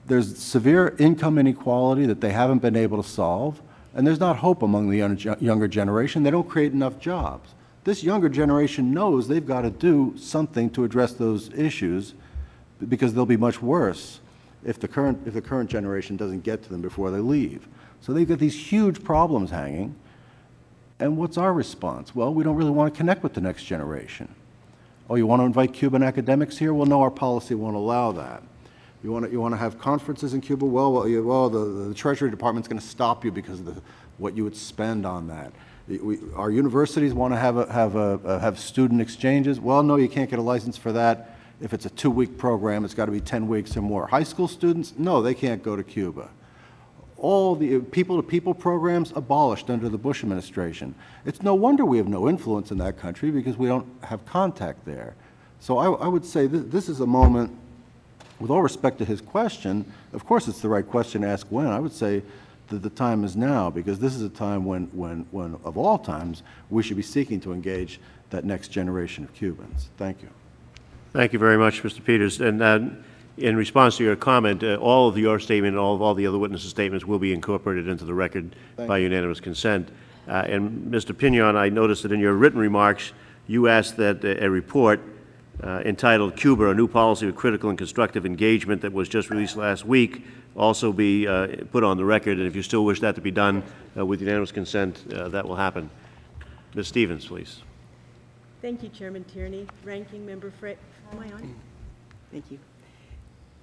Speaker 7: There's severe income inequality that they haven't been able to solve, and there's not hope among the younger generation. They don't create enough jobs. This younger generation knows they've got to do something to address those issues, because they'll be much worse if the current generation doesn't get to them before they leave. So they've got these huge problems hanging. And what's our response? Well, we don't really want to connect with the next generation. Oh, you want to invite Cuban academics here? Well, no, our policy won't allow that. You want to have conferences in Cuba? Well, the Treasury Department's going to stop you because of what you would spend on that. Our universities want to have student exchanges. Well, no, you can't get a license for that. If it's a 2-week program, it's got to be 10 weeks or more. High school students, no, they can't go to Cuba. All the people-to-people programs abolished under the Bush administration. It's no wonder we have no influence in that country, because we don't have contact there. So I would say this is a moment, with all respect to his question, of course it's the right question to ask when. I would say that the time is now, because this is a time when of all times, we should be seeking to engage that next generation of Cubans. Thank you.
Speaker 1: Thank you very much, Mr. Peters. And in response to your comment, all of your statement and all the other witnesses' statements will be incorporated into the record by unanimous consent. And Mr. Pinion, I noticed that in your written remarks, you asked that a report entitled Cuba, A New Policy of Critical and Constructive Engagement, that was just released last week, also be put on the record. And if you still wish that to be done with unanimous consent, that will happen. Ms. Stevens, please.
Speaker 8: Thank you, Chairman Tierney. Ranking Member Flake. Am I on? Thank you.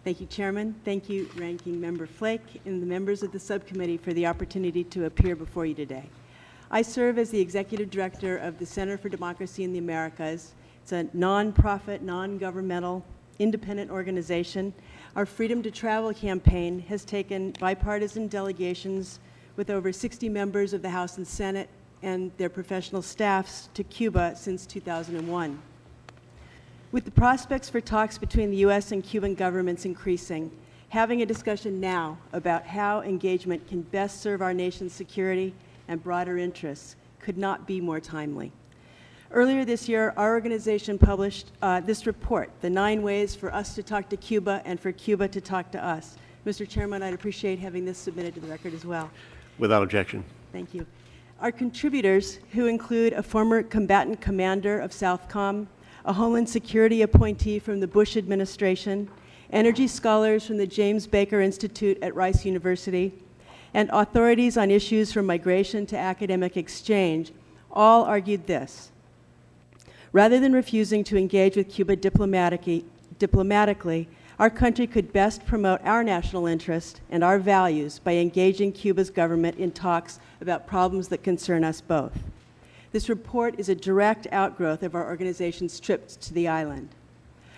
Speaker 8: Thank you, Chairman. Thank you, Ranking Member Flake, and the members of the subcommittee for the opportunity to appear before you today. I serve as the Executive Director of the Center for Democracy in the Americas. It's a nonprofit, non-governmental, independent organization. Our Freedom to Travel campaign has taken bipartisan delegations with over 60 members of the House and Senate and their professional staffs to Cuba since 2001. With the prospects for talks between the U.S. and Cuban governments increasing, having a discussion now about how engagement can best serve our nation's security and broader interests could not be more timely. Earlier this year, our organization published this report, The 9 Ways for Us to Talk to Cuba and for Cuba to Talk to Us. Mr. Chairman, I'd appreciate having this submitted to the record as well.
Speaker 1: Without objection.
Speaker 8: Thank you. Our contributors, who include a former combatant commander of Southcom, a Homeland Security appointee from the Bush administration, energy scholars from the James Baker Institute at Rice University, and authorities on issues from migration to academic exchange, all argued this. Rather than refusing to engage with Cuba diplomatically, our country could best promote our national interest and our values by engaging Cuba's government in talks about problems that concern us both. This report is a direct outgrowth of our organization's trips to the island.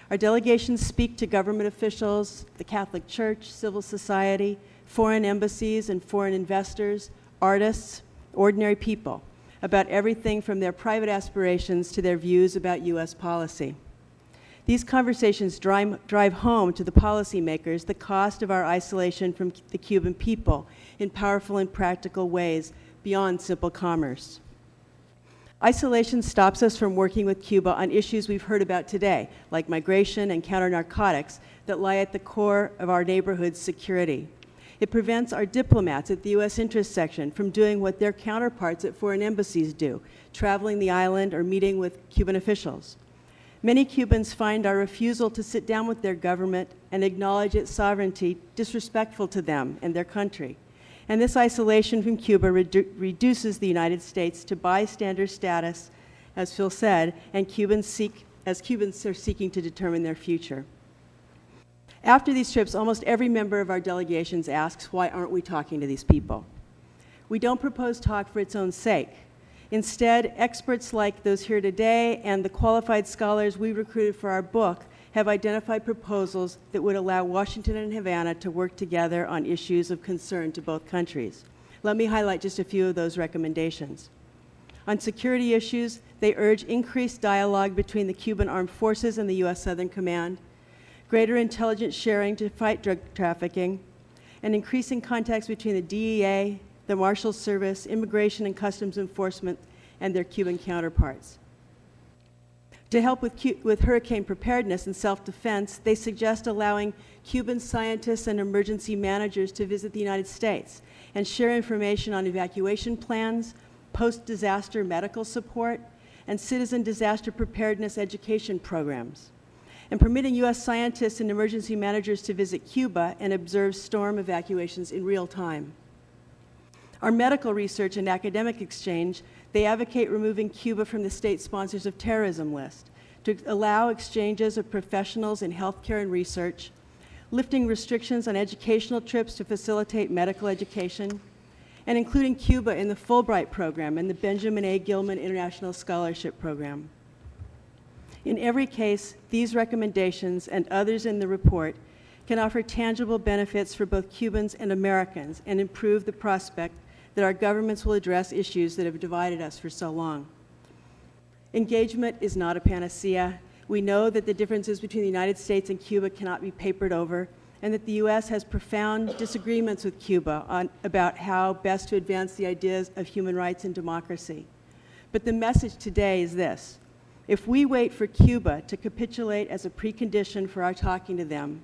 Speaker 8: Our delegations speak to government officials, the Catholic Church, civil society, foreign embassies and foreign investors, artists, ordinary people, about everything from their private aspirations to their views about U.S. policy. These conversations drive home to the policymakers the cost of our isolation from the Cuban people in powerful and practical ways beyond simple commerce. Isolation stops us from working with Cuba on issues we've heard about today, like migration and counter-narcotics, that lie at the core of our neighborhood's security. It prevents our diplomats at the U.S. interest section from doing what their counterparts at foreign embassies do, traveling the island or meeting with Cuban officials. Many Cubans find our refusal to sit down with their government and acknowledge its sovereignty disrespectful to them and their country. And this isolation from Cuba reduces the United States to bystander status, as Phil said, and Cubans are seeking to determine their future. After these trips, almost every member of our delegations asks, why aren't we talking to these people? We don't propose talk for its own sake. Instead, experts like those here today and the qualified scholars we recruited for our book have identified proposals that would allow Washington and Havana to work together on issues of concern to both countries. Let me highlight just a few of those recommendations. On security issues, they urge increased dialogue between the Cuban Armed Forces and the U.S. Southern Command, greater intelligence sharing to fight drug trafficking, and increasing contacts between the DEA, the Marshals Service, Immigration and Customs Enforcement, and their Cuban counterparts. To help with hurricane preparedness and self-defense, they suggest allowing Cuban scientists and emergency managers to visit the United States and share information on evacuation plans, post-disaster medical support, and citizen disaster preparedness education programs, and permitting U.S. scientists and emergency managers to visit Cuba and observe storm evacuations in real time. Our medical research and academic exchange, they advocate removing Cuba from the state sponsors of terrorism list to allow exchanges of professionals in healthcare and research, lifting restrictions on educational trips to facilitate medical education, and including Cuba in the Fulbright program and the Benjamin A. Gilman International Scholarship Program. In every case, these recommendations and others in the report can offer tangible benefits for both Cubans and Americans and improve the prospect that our governments will address issues that have divided us for so long. Engagement is not a panacea. We know that the differences between the United States and Cuba cannot be papered over, and that the U.S. has profound disagreements with Cuba about how best to advance the ideas of human rights and democracy. But the message today is this: if we wait for Cuba to capitulate as a precondition for our talking to them,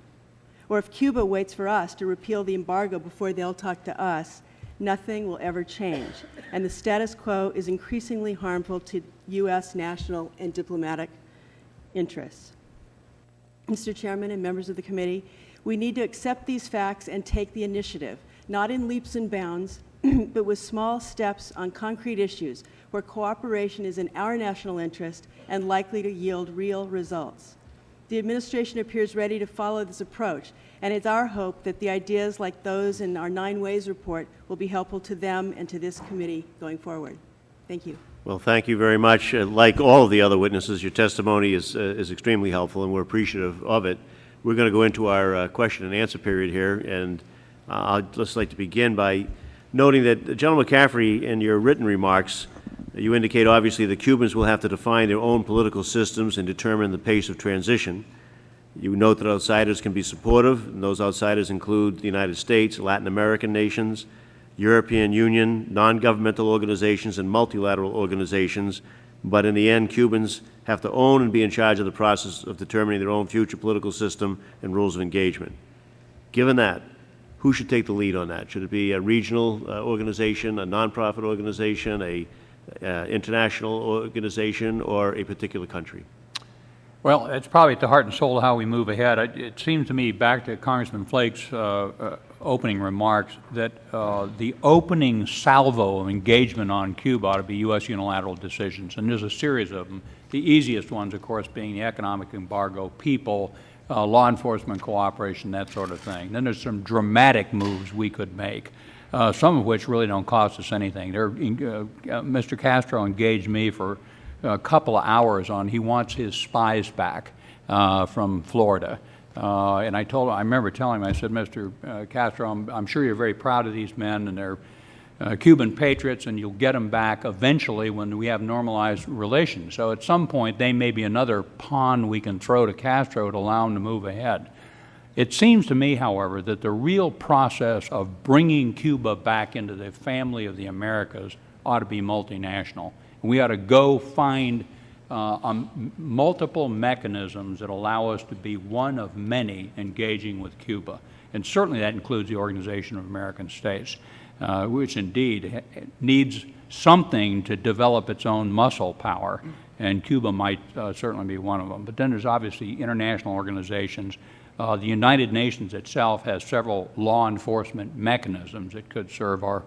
Speaker 8: or if Cuba waits for us to repeal the embargo before they'll talk to us, nothing will ever change, and the status quo is increasingly harmful to U.S. national and diplomatic interests. Mr. Chairman and members of the committee, we need to accept these facts and take the initiative, not in leaps and bounds, but with small steps on concrete issues where cooperation is in our national interest and likely to yield real results. The administration appears ready to follow this approach, and it's our hope that the ideas like those in our 9 Ways report will be helpful to them and to this committee going forward. Thank you.
Speaker 1: Well, thank you very much. Like all of the other witnesses, your testimony is extremely helpful, and we're appreciative of it. We're going to go into our question and answer period here, and I'd just like to begin by noting that, General McCaffrey, in your written remarks, you indicate obviously the Cubans will have to define their own political systems and determine the pace of transition. You note that outsiders can be supportive, and those outsiders include the United States, Latin American nations, European Union, non-governmental organizations, and multilateral organizations. But in the end, Cubans have to own and be in charge of the process of determining their own future political system and rules of engagement. Given that, who should take the lead on that? Should it be a regional organization, a nonprofit organization, a international organization, or a particular country?
Speaker 4: Well, it's probably at the heart and soul of how we move ahead. It seems to me, back to Congressman Flake's opening remarks, that the opening salvo of engagement on Cuba ought to be U.S. unilateral decisions, and there's a series of them. The easiest ones, of course, being the economic embargo, people, law enforcement cooperation, that sort of thing. Then there's some dramatic moves we could make, some of which really don't cost us anything. Mr. Castro engaged me for a couple of hours on he wants his spies back from Florida. And I remember telling him, I said, Mr. Castro, I'm sure you're very proud of these men, and they're Cuban patriots, and you'll get them back eventually when we have normalized relations. So at some point, they may be another pawn we can throw to Castro to allow him to move ahead. It seems to me, however, that the real process of bringing Cuba back into the family of the Americas ought to be multinational. We ought to go find multiple mechanisms that allow us to be one of many engaging with Cuba. and certainly that includes the Organization of American States, which indeed needs something to develop its own muscle power, and Cuba might certainly be one of them. But then there's obviously international organizations. The United Nations itself has several law enforcement mechanisms that could serve our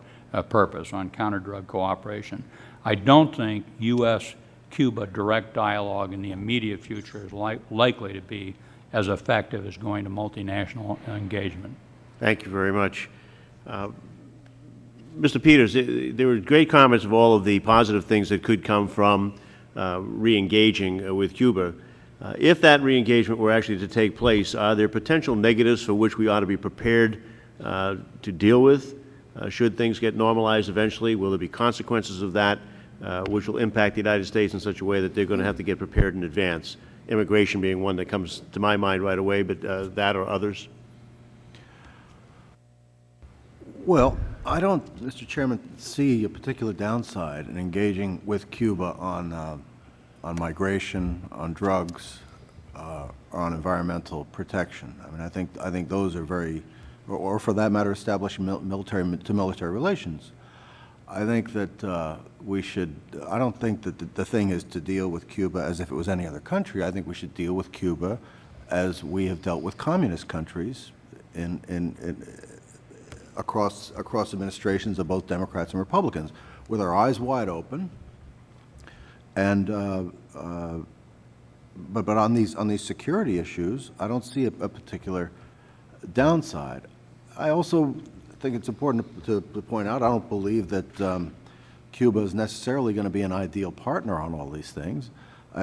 Speaker 4: purpose on counter-drug cooperation. I don't think U.S.-Cuba direct dialogue in the immediate future is likely to be as effective as going to multinational engagement.
Speaker 1: Thank you very much. Mr. Peters, there were great comments of all of the positive things that could come from re-engaging with Cuba. If that re-engagement were actually to take place, are there potential negatives for which we ought to be prepared to deal with? Should things get normalized eventually, will there be consequences of that which will impact the United States in such a way that they're going to have to get prepared in advance? Immigration being one that comes to my mind right away, but that or others?
Speaker 7: Well, I don't, Mr. Chairman, see a particular downside in engaging with Cuba on migration, on drugs, or on environmental protection. I mean, I think those are very, or for that matter, establishing military-to-military relations. I think that we should, I don't think that the thing is to deal with Cuba as if it was any other country. I think we should deal with Cuba as we have dealt with communist countries across administrations of both Democrats and Republicans, with our eyes wide open. And but on these security issues, I don't see a particular downside. I also think it's important to point out, I don't believe that Cuba is necessarily going to be an ideal partner on all these things.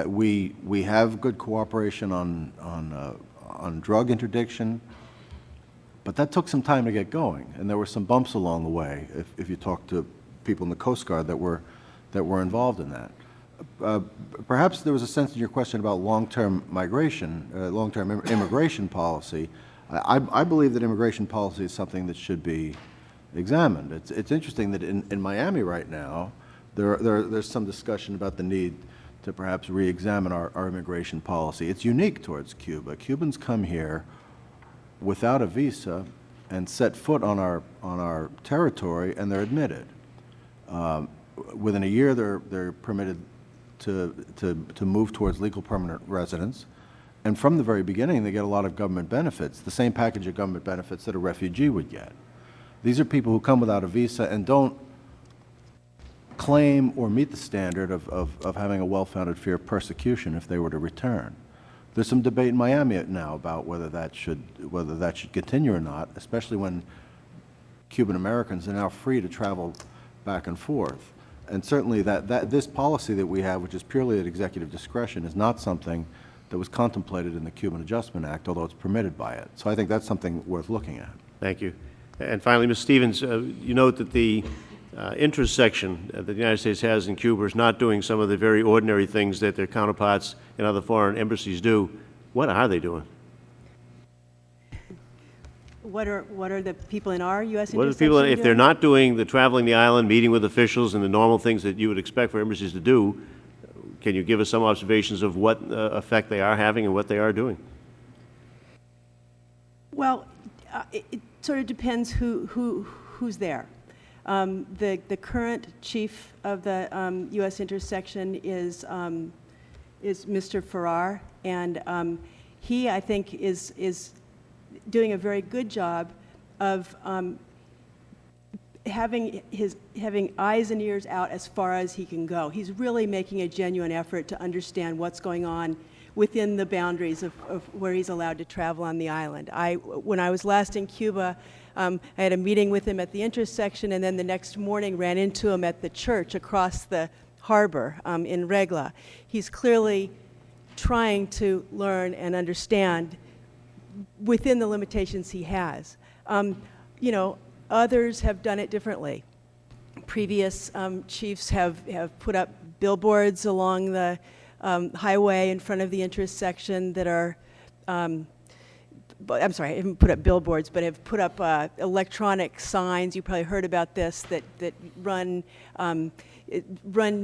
Speaker 7: We have good cooperation on drug interdiction, but that took some time to get going, and there were some bumps along the way. If you talk to people in the Coast Guard that were involved in that. Perhaps there was a sense in your question about long-term migration, long-term immigration policy. I believe that immigration policy is something that should be examined. It's interesting that in Miami right now, there's some discussion about the need to perhaps re-examine our immigration policy. It's unique towards Cuba. Cubans come here without a visa and set foot on our territory, and they're admitted. Within a year, they're permitted to move towards legal permanent residence. And from the very beginning, they get a lot of government benefits, the same package of government benefits that a refugee would get. These are people who come without a visa and don't claim or meet the standard of having a well-founded fear of persecution if they were to return. There's some debate in Miami now about whether that should continue or not, especially when Cuban Americans are now free to travel back and forth. And certainly this policy that we have, which is purely at executive discretion, is not something that was contemplated in the Cuban Adjustment Act, although it's permitted by it. So I think that's something worth looking at.
Speaker 1: Thank you. And finally, Ms. Stevens, you note that the interest section that the United States has in Cuba is not doing some of the very ordinary things that their counterparts in other foreign embassies do. What are they doing?
Speaker 8: What are the people in our U.S.
Speaker 1: What are the people, if they're not doing the traveling the island, meeting with officials, and the normal things that you would expect for embassies to do, can you give us some observations of what effect they are having and what they are doing?
Speaker 8: Well, it sort of depends who's there. The current chief of the U.S. intersection is Mr. Farrar, and he, I think, is doing a very good job of having eyes and ears out as far as he can go. He's really making a genuine effort to understand what's going on within the boundaries of where he's allowed to travel on the island. When I was last in Cuba, I had a meeting with him at the intersection, and then the next morning ran into him at the church across the harbor in Regla. He's clearly trying to learn and understand within the limitations he has. You know, others have done it differently. Previous chiefs have put up billboards along the highway in front of the intersection that are, I'm sorry, I haven't put up billboards, but have put up electronic signs. You probably heard about this, that run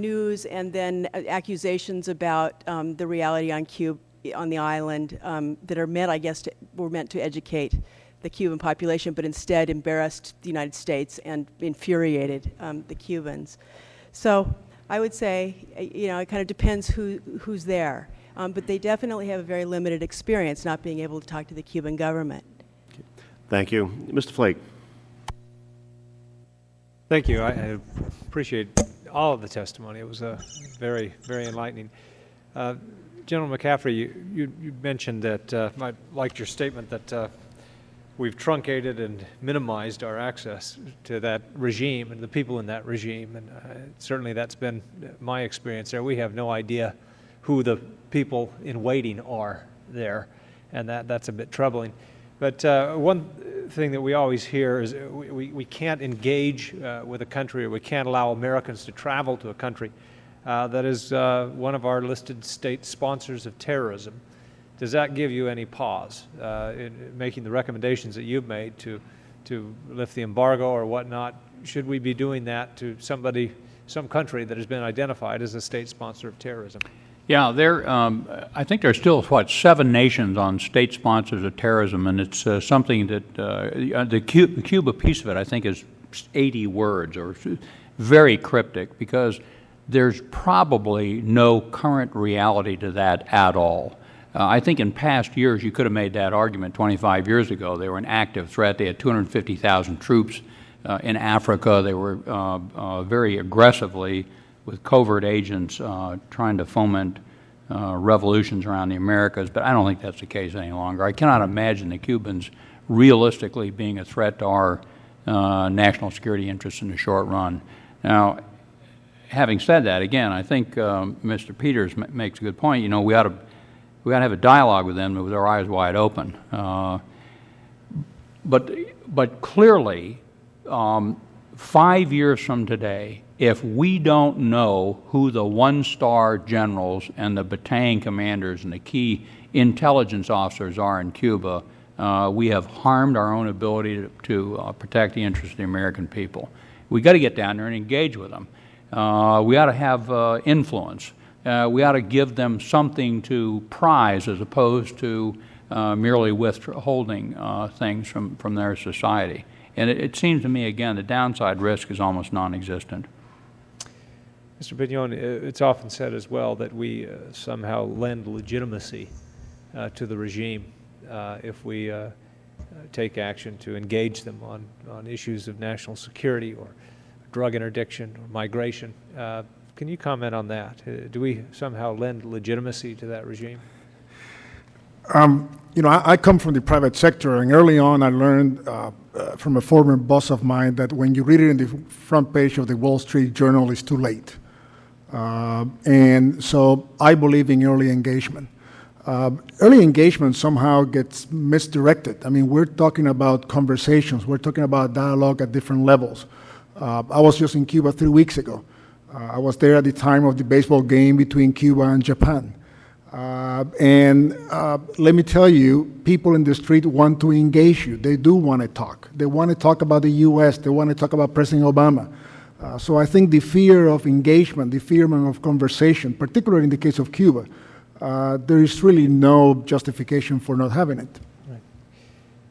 Speaker 8: news and then accusations about the reality on Cuba, on the island, that are meant, I guess, were meant to educate the Cuban population, but instead embarrassed the United States and infuriated the Cubans. So I would say, you know, it kind of depends who's there. But they definitely have a very limited experience not being able to talk to the Cuban government.
Speaker 1: Thank you. Mr. Flake.
Speaker 2: Thank you. I appreciate all of the testimony. It was very, very enlightening. General McCaffrey, you mentioned that, I liked your statement that we've truncated and minimized our access to that regime and the people in that regime. And certainly that's been my experience there. We have no idea who the people in waiting are there, and that's a bit troubling. But one thing that we always hear is we can't engage with a country, or we can't allow Americans to travel to a country that is one of our listed state sponsors of terrorism. Does that give you any pause in making the recommendations that you've made to lift the embargo or whatnot? Should we be doing that to some country that has been identified as a state sponsor of terrorism?
Speaker 4: Yeah, I think there's still, 7 nations on state sponsors of terrorism, and it's something that the Cuba piece of it, I think, is 80 words, or very cryptic, because there's probably no current reality to that at all. I think in past years you could have made that argument 25 years ago. They were an active threat. They had 250,000 troops in Africa. They were very aggressively, with covert agents, trying to foment revolutions around the Americas, but I don't think that's the case any longer. I cannot imagine the Cubans realistically being a threat to our national security interests in the short run. Now, having said that, again, I think Mr. Peters makes a good point. You know, we ought to have a dialogue with them with our eyes wide open. But clearly, 5 years from today, if we don't know who the one-star generals and the battalion commanders and the key intelligence officers are in Cuba, we have harmed our own ability to protect the interests of the American people. We've got to get down there and engage with them. We ought to have influence. We ought to give them something to prize as opposed to merely withholding things from their society. And it seems to me, again, the downside risk is almost non-existent.
Speaker 2: Mr. Pignon, it's often said as well that we somehow lend legitimacy to the regime if we take action to engage them on issues of national security or drug interdiction or migration. Can you comment on that? Do we somehow lend legitimacy to that regime?
Speaker 5: You know, I come from the private sector, and early on I learned from a former boss of mine that when you read it in the front page of the Wall Street Journal, it's too late. And so I believe in early engagement. Early engagement somehow gets misdirected. I mean, we're talking about conversations. We're talking about dialogue at different levels. I was just in Cuba 3 weeks ago. I was there at the time of the baseball game between Cuba and Japan. And let me tell you, people in the street want to engage you. They do want to talk. They want to talk about the U.S. They want to talk about President Obama. So I think the fear of engagement, the fear of conversation, particularly in the case of Cuba, there is really no justification for not having it.
Speaker 2: Right.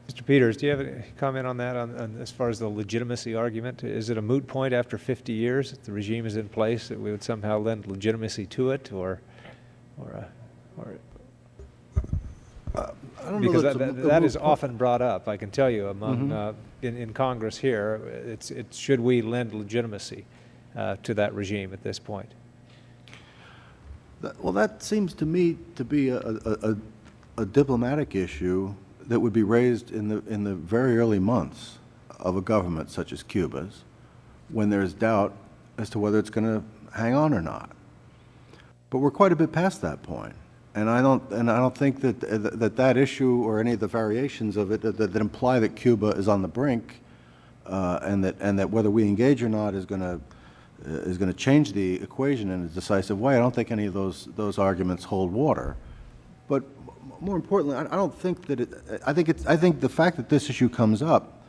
Speaker 2: Mr. Peters, do you have any comment on that, on as far as the legitimacy argument? Is it a moot point after 50 years that the regime is in place, that we would somehow lend legitimacy to it, or
Speaker 7: I don't
Speaker 2: because
Speaker 7: know
Speaker 2: that is often brought up, I can tell you, among in Congress here. Should we lend legitimacy to that regime at this point?
Speaker 7: Well, that seems to me to be a diplomatic issue that would be raised in the very early months of a government such as Cuba's, when there's doubt as to whether it's going to hang on or not. But we're quite a bit past that point. And I don't think that issue or any of the variations of it that imply that Cuba is on the brink, and that whether we engage or not is going to change the equation in a decisive way. I don't think any of those arguments hold water. But more importantly, I don't think that I think the fact that this issue comes up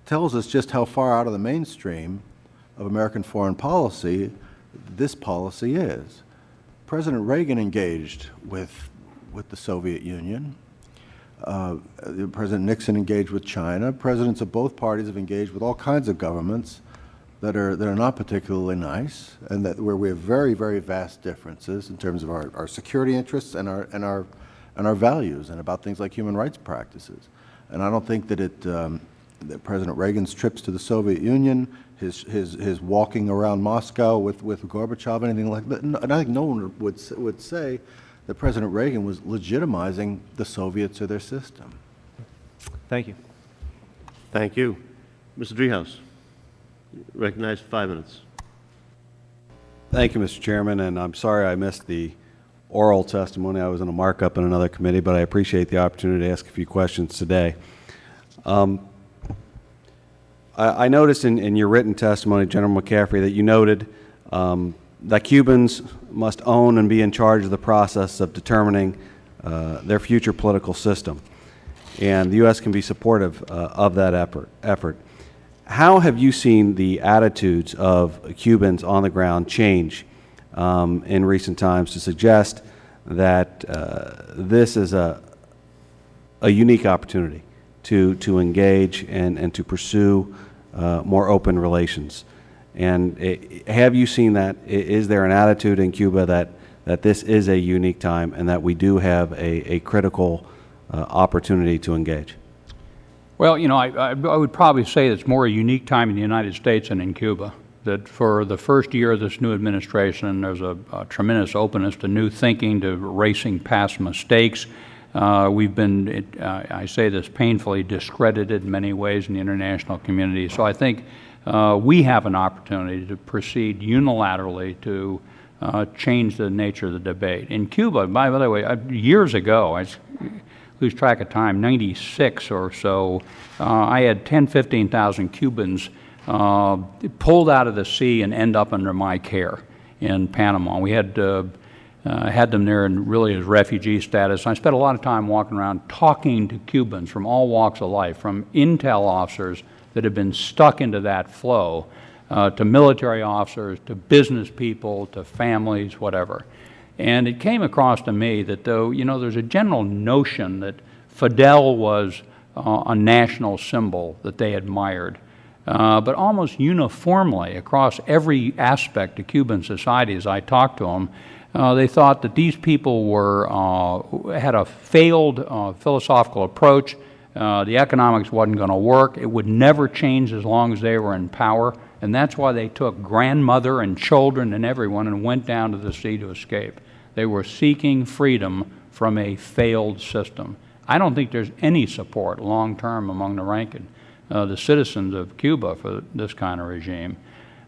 Speaker 7: tells us just how far out of the mainstream of American foreign policy this policy is. President Reagan engaged with the Soviet Union. President Nixon engaged with China. Presidents of both parties have engaged with all kinds of governments that are not particularly nice, and where we have very, very vast differences in terms of our security interests and our values, and about things like human rights practices. And I don't think that that President Reagan's trips to the Soviet Union, his walking around Moscow with Gorbachev, anything like that, and I think no one would say that President Reagan was legitimizing the Soviets or their system.
Speaker 1: Thank you. Thank you. Mr. Driehaus, recognized for 5 minutes.
Speaker 9: Thank you, Mr. Chairman, and I'm sorry I missed the oral testimony. I was in a markup in another committee, but I appreciate the opportunity to ask a few questions today. I noticed in your written testimony, General McCaffrey, that you noted that Cubans must own and be in charge of the process of determining their future political system, and the U.S. can be supportive of that effort. How have you seen the attitudes of Cubans on the ground change in recent times to suggest that this is a unique opportunity to engage and to pursue more open relations? And have you seen that? Is there an attitude in Cuba that this is a unique time and that we do have a critical opportunity to engage?
Speaker 4: Well, you know, I would probably say it's more a unique time in the United States than in Cuba. That for the first year of this new administration, there's a tremendous openness to new thinking, to erasing past mistakes. We've been, I say this painfully, discredited in many ways in the international community. So I think we have an opportunity to proceed unilaterally to change the nature of the debate. In Cuba, by the way, years ago, I lose track of time, 96 or so, I had 10,000, 15,000 Cubans pulled out of the sea and end up under my care in Panama. We had them there in really as refugee status. I spent a lot of time walking around talking to Cubans from all walks of life, from intel officers that have been stuck into that flow, to military officers, to business people, to families, whatever. And it came across to me that, though, you know, there's a general notion that Fidel was a national symbol that they admired. But almost uniformly across every aspect of Cuban society, as I talked to them, they thought that these people had a failed philosophical approach. The economics wasn't going to work. It would never change as long as they were in power. And that's why they took grandmother and children and everyone and went down to the sea to escape. They were seeking freedom from a failed system. I don't think there's any support long-term among the ranking, the citizens of Cuba for this kind of regime.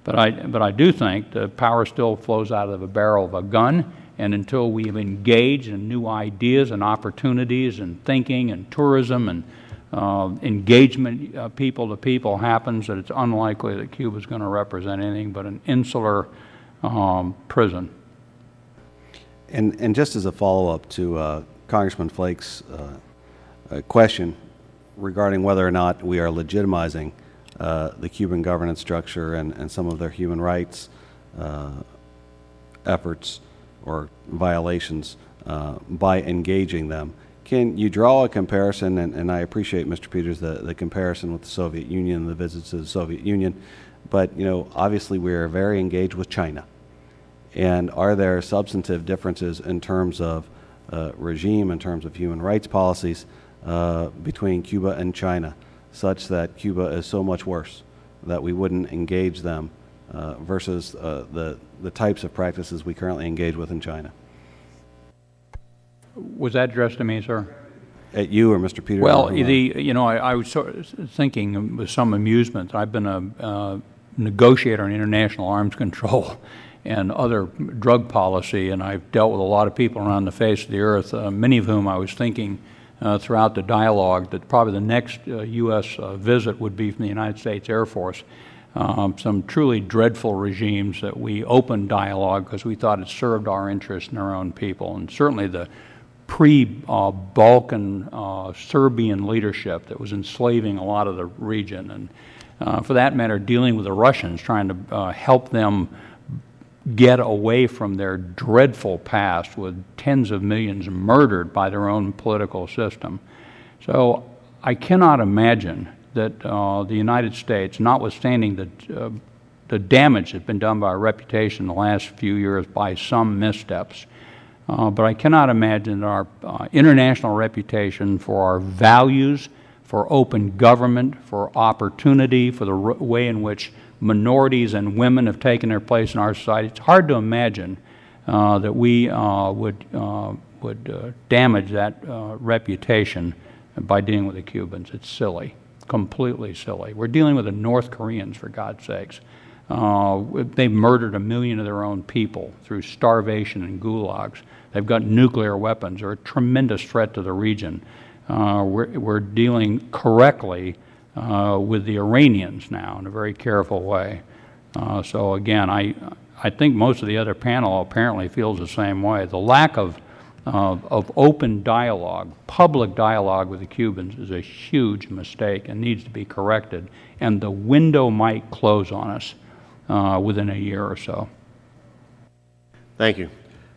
Speaker 4: But I do think the power still flows out of the barrel of a gun, and until we engage in new ideas and opportunities and thinking and tourism and engagement people to people happens, that it's unlikely that Cuba is going to represent anything but an insular prison.
Speaker 9: And just as a follow-up to Congressman Flake's question regarding whether or not we are legitimizing the Cuban governance structure and some of their human rights efforts or violations by engaging them, can you draw a comparison, and I appreciate, Mr. Peters, the comparison with the Soviet Union and the visits to the Soviet Union, but, you know, obviously we are very engaged with China. And are there substantive differences in terms of regime, in terms of human rights policies between Cuba and China, such that Cuba is so much worse that we wouldn't engage them versus the types of practices we currently engage with in China?
Speaker 4: Was that addressed to me, sir?
Speaker 9: At you or Mr. Peters?
Speaker 4: Well, you know, I was sort of thinking with some amusement. I've been a negotiator in international arms control and other drug policy, and I've dealt with a lot of people around the face of the earth, many of whom I was thinking throughout the dialogue that probably the next U.S. Visit would be from the United States Air Force. Some truly dreadful regimes that we opened dialogue because we thought it served our interests and our own people. And certainly the pre-Balkan Serbian leadership that was enslaving a lot of the region, and for that matter, dealing with the Russians, trying to help them get away from their dreadful past with tens of millions murdered by their own political system. So I cannot imagine that the United States, notwithstanding the damage that's been done by our reputation in the last few years by some missteps, but I cannot imagine that our international reputation for our values, for open government, for opportunity, for the way in which minorities and women have taken their place in our society. It's hard to imagine that we would damage that reputation by dealing with the Cubans. It's silly, completely silly. We're dealing with the North Koreans, for God's sakes. They've murdered 1 million of their own people through starvation and gulags. They've got nuclear weapons. They're a tremendous threat to the region. We're dealing correctly with the Iranians now in a very careful way. So again, I think most of the other panel apparently feels the same way. The lack of open dialogue, public dialogue with the Cubans is a huge mistake and needs to be corrected. And the window might close on us within a year or so.
Speaker 1: Thank you.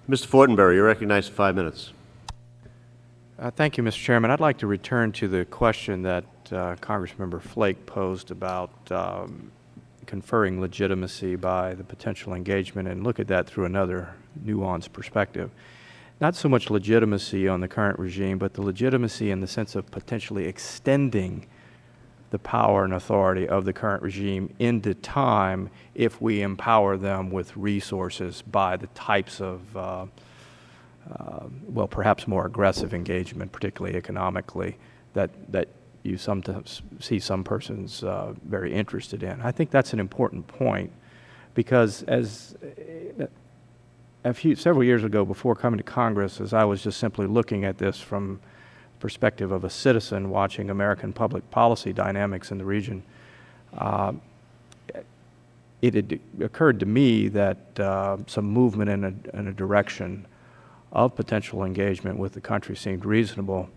Speaker 1: Mr. Fortenberry, you're recognized for 5 minutes.
Speaker 10: Thank you, Mr. Chairman. I'd like to return to the question that Congressmember Flake posed about conferring legitimacy by the potential engagement and look at that through another nuanced perspective. Not so much legitimacy on the current regime, but the legitimacy in the sense of potentially extending the power and authority of the current regime into time if we empower them with resources by the types of, well, perhaps more aggressive engagement, particularly economically, that you sometimes see some persons very interested in. I think that's an important point because as several years ago before coming to Congress, as I was just simply looking at this from the perspective of a citizen watching American public policy dynamics in the region, it had occurred to me that some movement in a direction of potential engagement with the country seemed reasonable.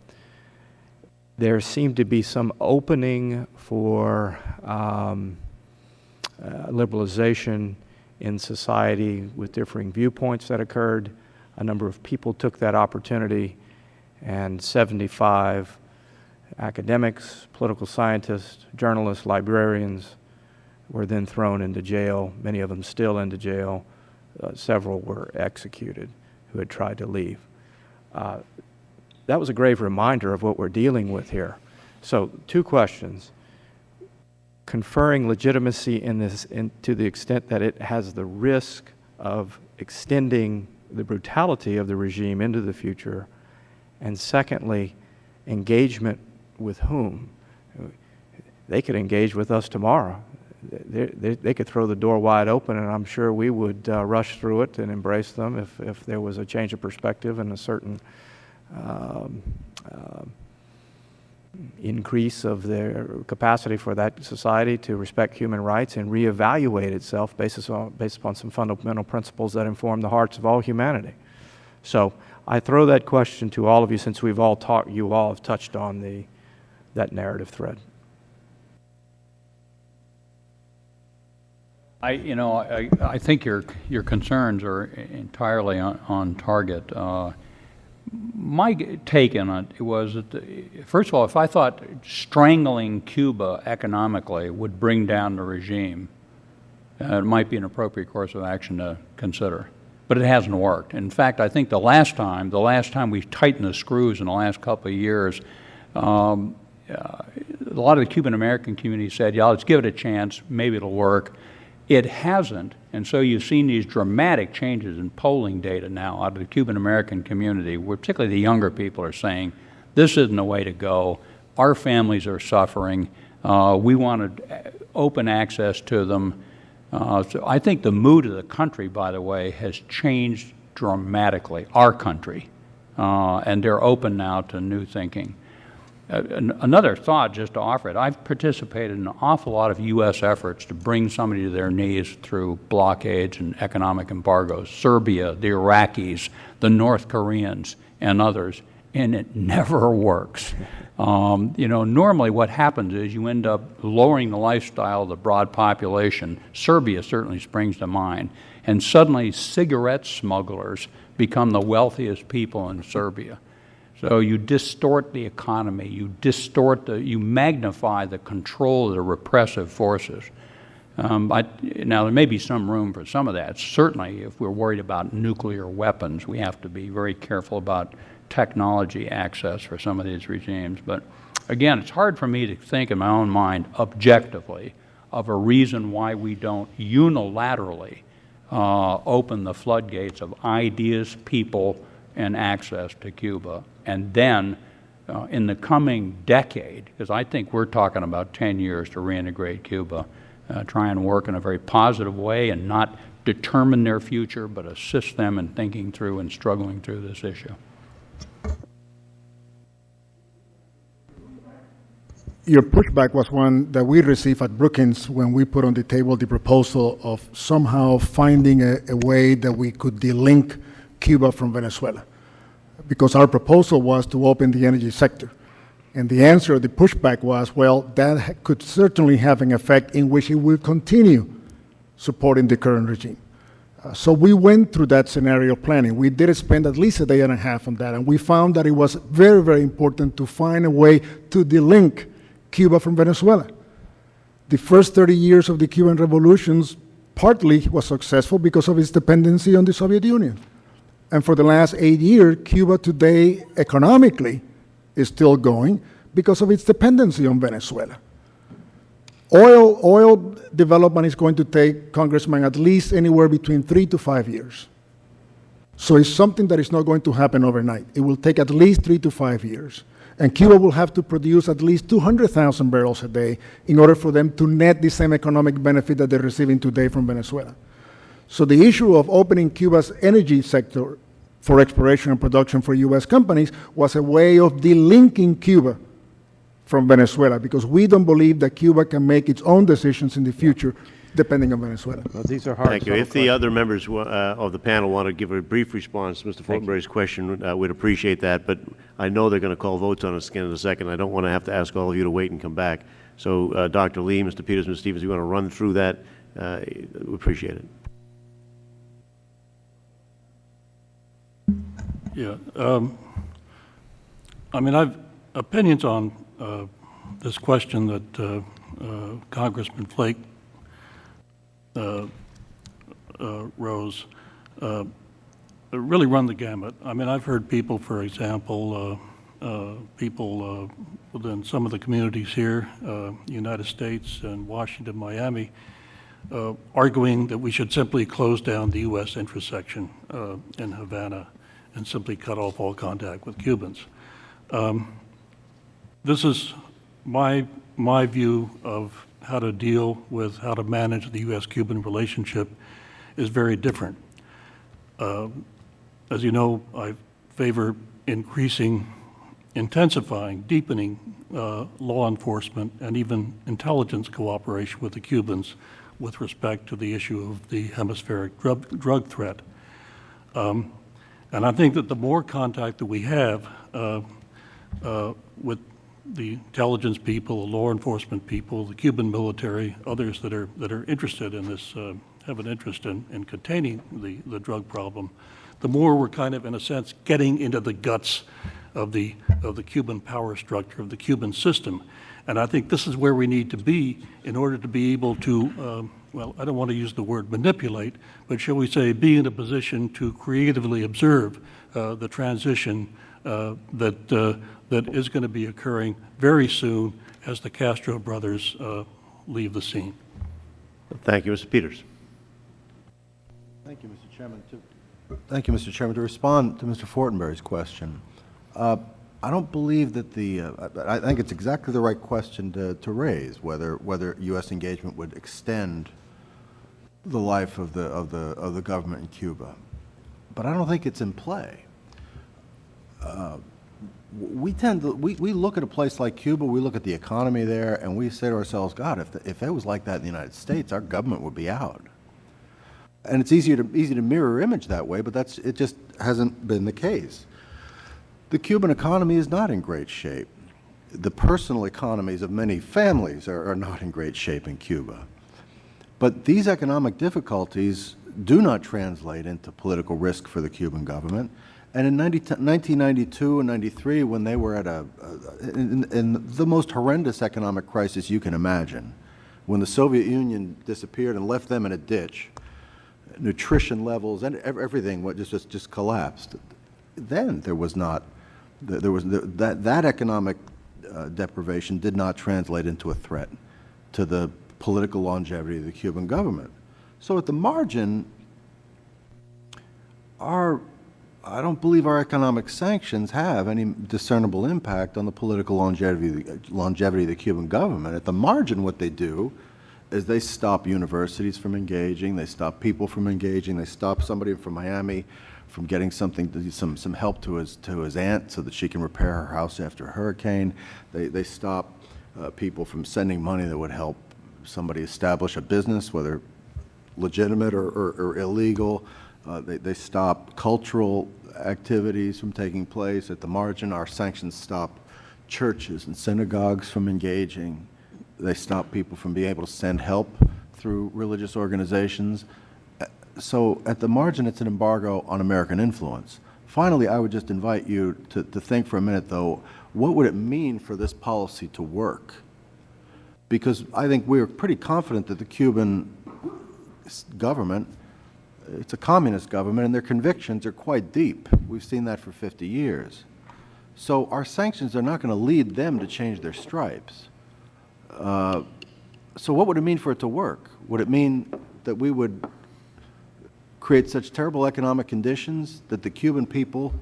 Speaker 10: There seemed to be some opening for liberalization in society with differing viewpoints that occurred. A number of people took that opportunity, and 75 academics, political scientists, journalists, librarians were then thrown into jail, many of them still into jail. Several were executed who had tried to leave. That was a grave reminder of what we're dealing with here. So, two questions. Conferring legitimacy in this, to the extent that it has the risk of extending the brutality of the regime into the future, and secondly, engagement with whom? They could engage with us tomorrow. They could throw the door wide open, and I'm sure we would rush through it and embrace them if there was a change of perspective and a certain increase of their capacity for that society to respect human rights and reevaluate itself based upon some fundamental principles that inform the hearts of all humanity. So I throw that question to all of you since we've all talked, you all have touched on that narrative thread.
Speaker 4: I think your concerns are entirely on target. My take on it was that, first of all, if I thought strangling Cuba economically would bring down the regime, it might be an appropriate course of action to consider. But it hasn't worked. In fact, I think the last time we tightened the screws in the last couple of years, a lot of the Cuban American community said, yeah, let's give it a chance, maybe it'll work. It hasn't, and so you've seen these dramatic changes in polling data now out of the Cuban American community, where particularly the younger people are saying, this isn't the way to go, our families are suffering, we want open access to them. So I think the mood of the country, by the way, has changed dramatically, our country, and they're open now to new thinking. Another thought, just to offer it, I've participated in an awful lot of U.S. efforts to bring somebody to their knees through blockades and economic embargoes, Serbia, the Iraqis, the North Koreans, and others, and it never works. Normally what happens is you end up lowering the lifestyle of the broad population. Serbia certainly springs to mind, and suddenly cigarette smugglers become the wealthiest people in Serbia. So you distort the economy, you magnify the control of the repressive forces. Now, there may be some room for some of that. Certainly, if we're worried about nuclear weapons, we have to be very careful about technology access for some of these regimes. But again, it's hard for me to think in my own mind objectively of a reason why we don't unilaterally open the floodgates of ideas, people, and access to Cuba. And then, in the coming decade, because I think we're talking about 10 years to reintegrate Cuba, try and work in a very positive way and not determine their future, but assist them in thinking through and struggling through this issue.
Speaker 5: Your pushback was one that we received at Brookings when we put on the table the proposal of somehow finding a way that we could delink Cuba from Venezuela, because our proposal was to open the energy sector. And the answer, the pushback was, well, that could certainly have an effect in which it will continue supporting the current regime. So we went through that scenario planning. We did spend at least a day and a half on that, and we found that it was very, very important to find a way to delink Cuba from Venezuela. The first 30 years of the Cuban revolutions partly was successful because of its dependency on the Soviet Union. And for the last 8 years, Cuba today economically is still going because of its dependency on Venezuela. Oil development is going to take, Congressman, at least anywhere between 3 to 5 years. So it's something that is not going to happen overnight. It will take at least 3 to 5 years. And Cuba will have to produce at least 200,000 barrels a day in order for them to net the same economic benefit that they're receiving today from Venezuela. So the issue of opening Cuba's energy sector for exploration and production for U.S. companies was a way of delinking Cuba from Venezuela, because we don't believe that Cuba can make its own decisions in the future depending on Venezuela.
Speaker 10: Well, these are hard.
Speaker 1: Thank you. If the other members of the panel want to give a brief response to Mr. Fortenberry's question, we'd appreciate that. But I know they're going to call votes on this again in a second. I don't want to have to ask all of you to wait and come back. So, Dr. Lee, Mr. Peters, Ms. Stevens, you want to run through that? We appreciate it.
Speaker 6: Yeah. I mean, I've opinions on this question that Congressman Flake rose really run the gamut. I mean, I've heard people, for example, people within some of the communities here, United States and Washington, Miami, arguing that we should simply close down the U.S. interest section in Havana and simply cut off all contact with Cubans. This is my view of how to deal with, how to manage the U.S.-Cuban relationship is very different. As you know, I favor increasing, intensifying, deepening law enforcement and even intelligence cooperation with the Cubans with respect to the issue of the hemispheric drug threat. And I think that the more contact that we have with the intelligence people, the law enforcement people, the Cuban military, others that are interested in this, have an interest in containing the drug problem, the more we're kind of, in a sense, getting into the guts of the Cuban power structure, of the Cuban system. And I think this is where we need to be in order to be able to, well, I don't want to use the word manipulate, but shall we say be in a position to creatively observe the transition that is going to be occurring very soon as the Castro brothers leave the scene.
Speaker 1: Thank you, Mr. Peters.
Speaker 7: Thank you, Mr. Chairman. Thank you, Mr. Chairman. To respond to Mr. Fortenberry's question, I don't believe that I think it's exactly the right question to raise, whether U.S. engagement would extend the life of the government in Cuba. But I don't think it's in play. We look at a place like Cuba, we look at the economy there, and we say to ourselves, God, if it was like that in the United States, our government would be out. And it's easy to mirror image that way, but it just hasn't been the case. The Cuban economy is not in great shape. The personal economies of many families are not in great shape in Cuba. But these economic difficulties do not translate into political risk for the Cuban government. And in 1992 and 93, when they were at in the most horrendous economic crisis you can imagine, when the Soviet Union disappeared and left them in a ditch, nutrition levels and everything just collapsed. Then there was not, that economic deprivation did not translate into a threat to the political longevity of the Cuban government. So at the margin, I don't believe our economic sanctions have any discernible impact on the political longevity of the Cuban government. At the margin, what they do is they stop universities from engaging, they stop people from engaging, they stop somebody from Miami from getting some help to his aunt so that she can repair her house after a hurricane. They stop people from sending money that would help somebody establish a business, whether legitimate or illegal. They stop cultural activities from taking place. At the margin, our sanctions stop churches and synagogues from engaging. They stop people from being able to send help through religious organizations. So at the margin, it's an embargo on American influence. Finally, I would just invite you to think for a minute, though, what would it mean for this policy to work? Because I think we're pretty confident that the Cuban government, it's a communist government, and their convictions are quite deep. We've seen that for 50 years. So our sanctions are not going to lead them to change their stripes. So what would it mean for it to work? Would it mean that we would create such terrible economic conditions that the Cuban people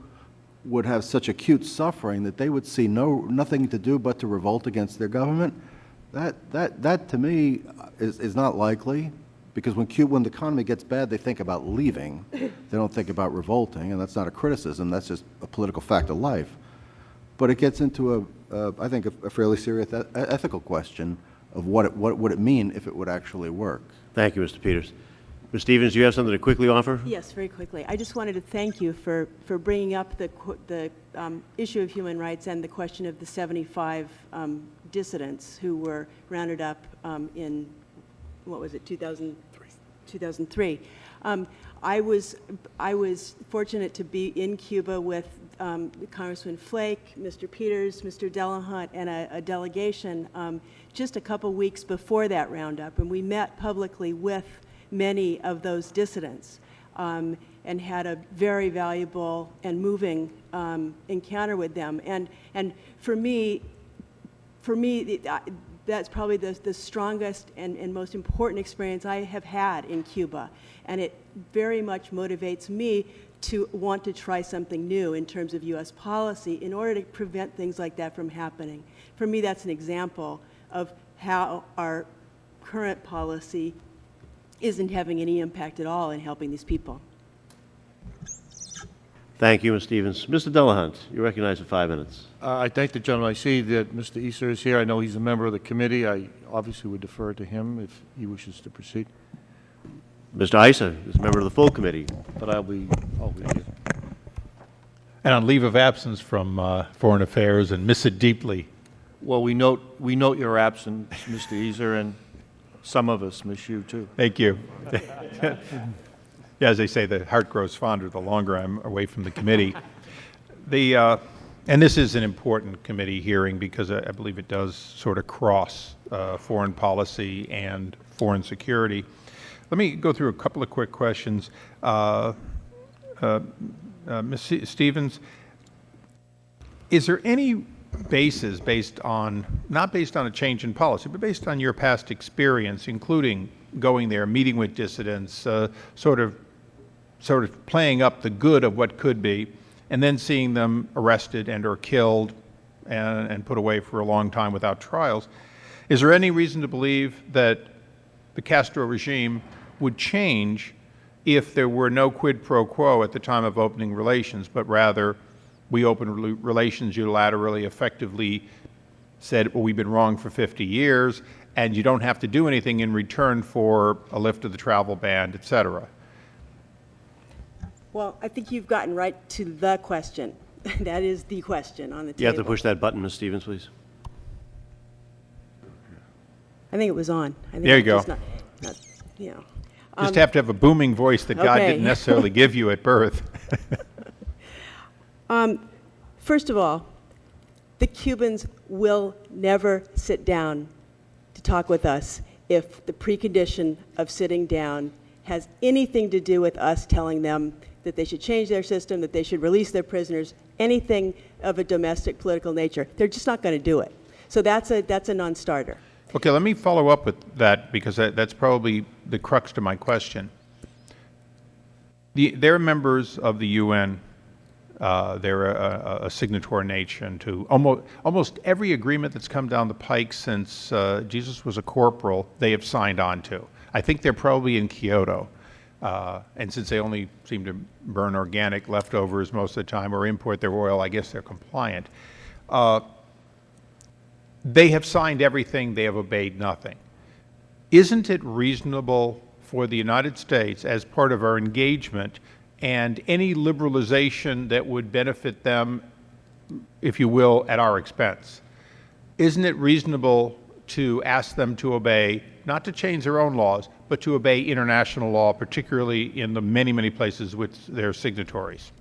Speaker 7: would have such acute suffering that they would see nothing to do but to revolt against their government? That to me is not likely, because when the economy gets bad, they think about leaving. They don't think about revolting, and that's not a criticism. That's just a political fact of life. But it gets into I think a fairly serious ethical question of what would it mean if it would actually work.
Speaker 1: Thank you, Mr. Peters. Ms. Stevens, do you have something to quickly offer?
Speaker 8: Yes, very quickly. I just wanted to thank you for bringing up the issue of human rights and the question of the 75 dissidents who were rounded up in, what was it, 2003. I was fortunate to be in Cuba with Congressman Flake, Mr. Peters, Mr. Delahunt, and a delegation just a couple weeks before that roundup, and we met publicly with many of those dissidents and had a very valuable and moving encounter with them. And for me, that's probably the strongest and most important experience I have had in Cuba. And it very much motivates me to want to try something new in terms of U.S. policy in order to prevent things like that from happening. For me, that's an example of how our current policy isn't having any impact at all in helping these people.
Speaker 1: Thank you, Ms. Stevens. Mr. Delahunt, you're recognized for 5 minutes.
Speaker 11: I thank the gentleman. I see that Mr. Easter is here. I know he's a member of the committee. I obviously would defer to him if he wishes to proceed.
Speaker 1: Mr. Issa is a member of the full committee.
Speaker 11: But I'll be here.
Speaker 3: And on leave of absence from Foreign Affairs, and miss it deeply.
Speaker 11: Well, we note your absence, Mr. Easter, and some of us miss you too.
Speaker 3: Thank you. Yeah, as they say, the heart grows fonder the longer I'm away from the committee. And this is an important committee hearing because I believe it does sort of cross foreign policy and foreign security. Let me go through a couple of quick questions. Ms. Stevens, is there any basis not based on a change in policy, but based on your past experience, including going there, meeting with dissidents, sort of playing up the good of what could be, and then seeing them arrested and or killed and put away for a long time without trials? Is there any reason to believe that the Castro regime would change if there were no quid pro quo at the time of opening relations, but rather we opened relations unilaterally, effectively said, well, we've been wrong for 50 years, and you don't have to do anything in return for a lift of the travel ban, et cetera?
Speaker 8: Well, I think you've gotten right to the question. That is the question on the table.
Speaker 1: You have to push that button, Ms. Stevens, please.
Speaker 8: I think it was on. I think
Speaker 3: there you go.
Speaker 8: Just
Speaker 3: have to have a booming voice that God didn't necessarily give you at birth.
Speaker 8: First of all, the Cubans will never sit down to talk with us if the precondition of sitting down has anything to do with us telling them that they should change their system, that they should release their prisoners, anything of a domestic political nature. They're just not going to do it. So that's a non-starter.
Speaker 3: Okay, let me follow up with that, because that's probably the crux to my question. They're members of the UN. They're a signatory nation to almost every agreement that's come down the pike since Jesus was a corporal, they have signed on to. I think they're probably in Kyoto. And since they only seem to burn organic leftovers most of the time or import their oil, I guess they're compliant. They have signed everything, they have obeyed nothing. Isn't it reasonable for the United States, as part of our engagement, and any liberalization that would benefit them, if you will, at our expense, isn't it reasonable to ask them to obey, not to change their own laws, but to obey international law, particularly in the many, many places which they're signatories?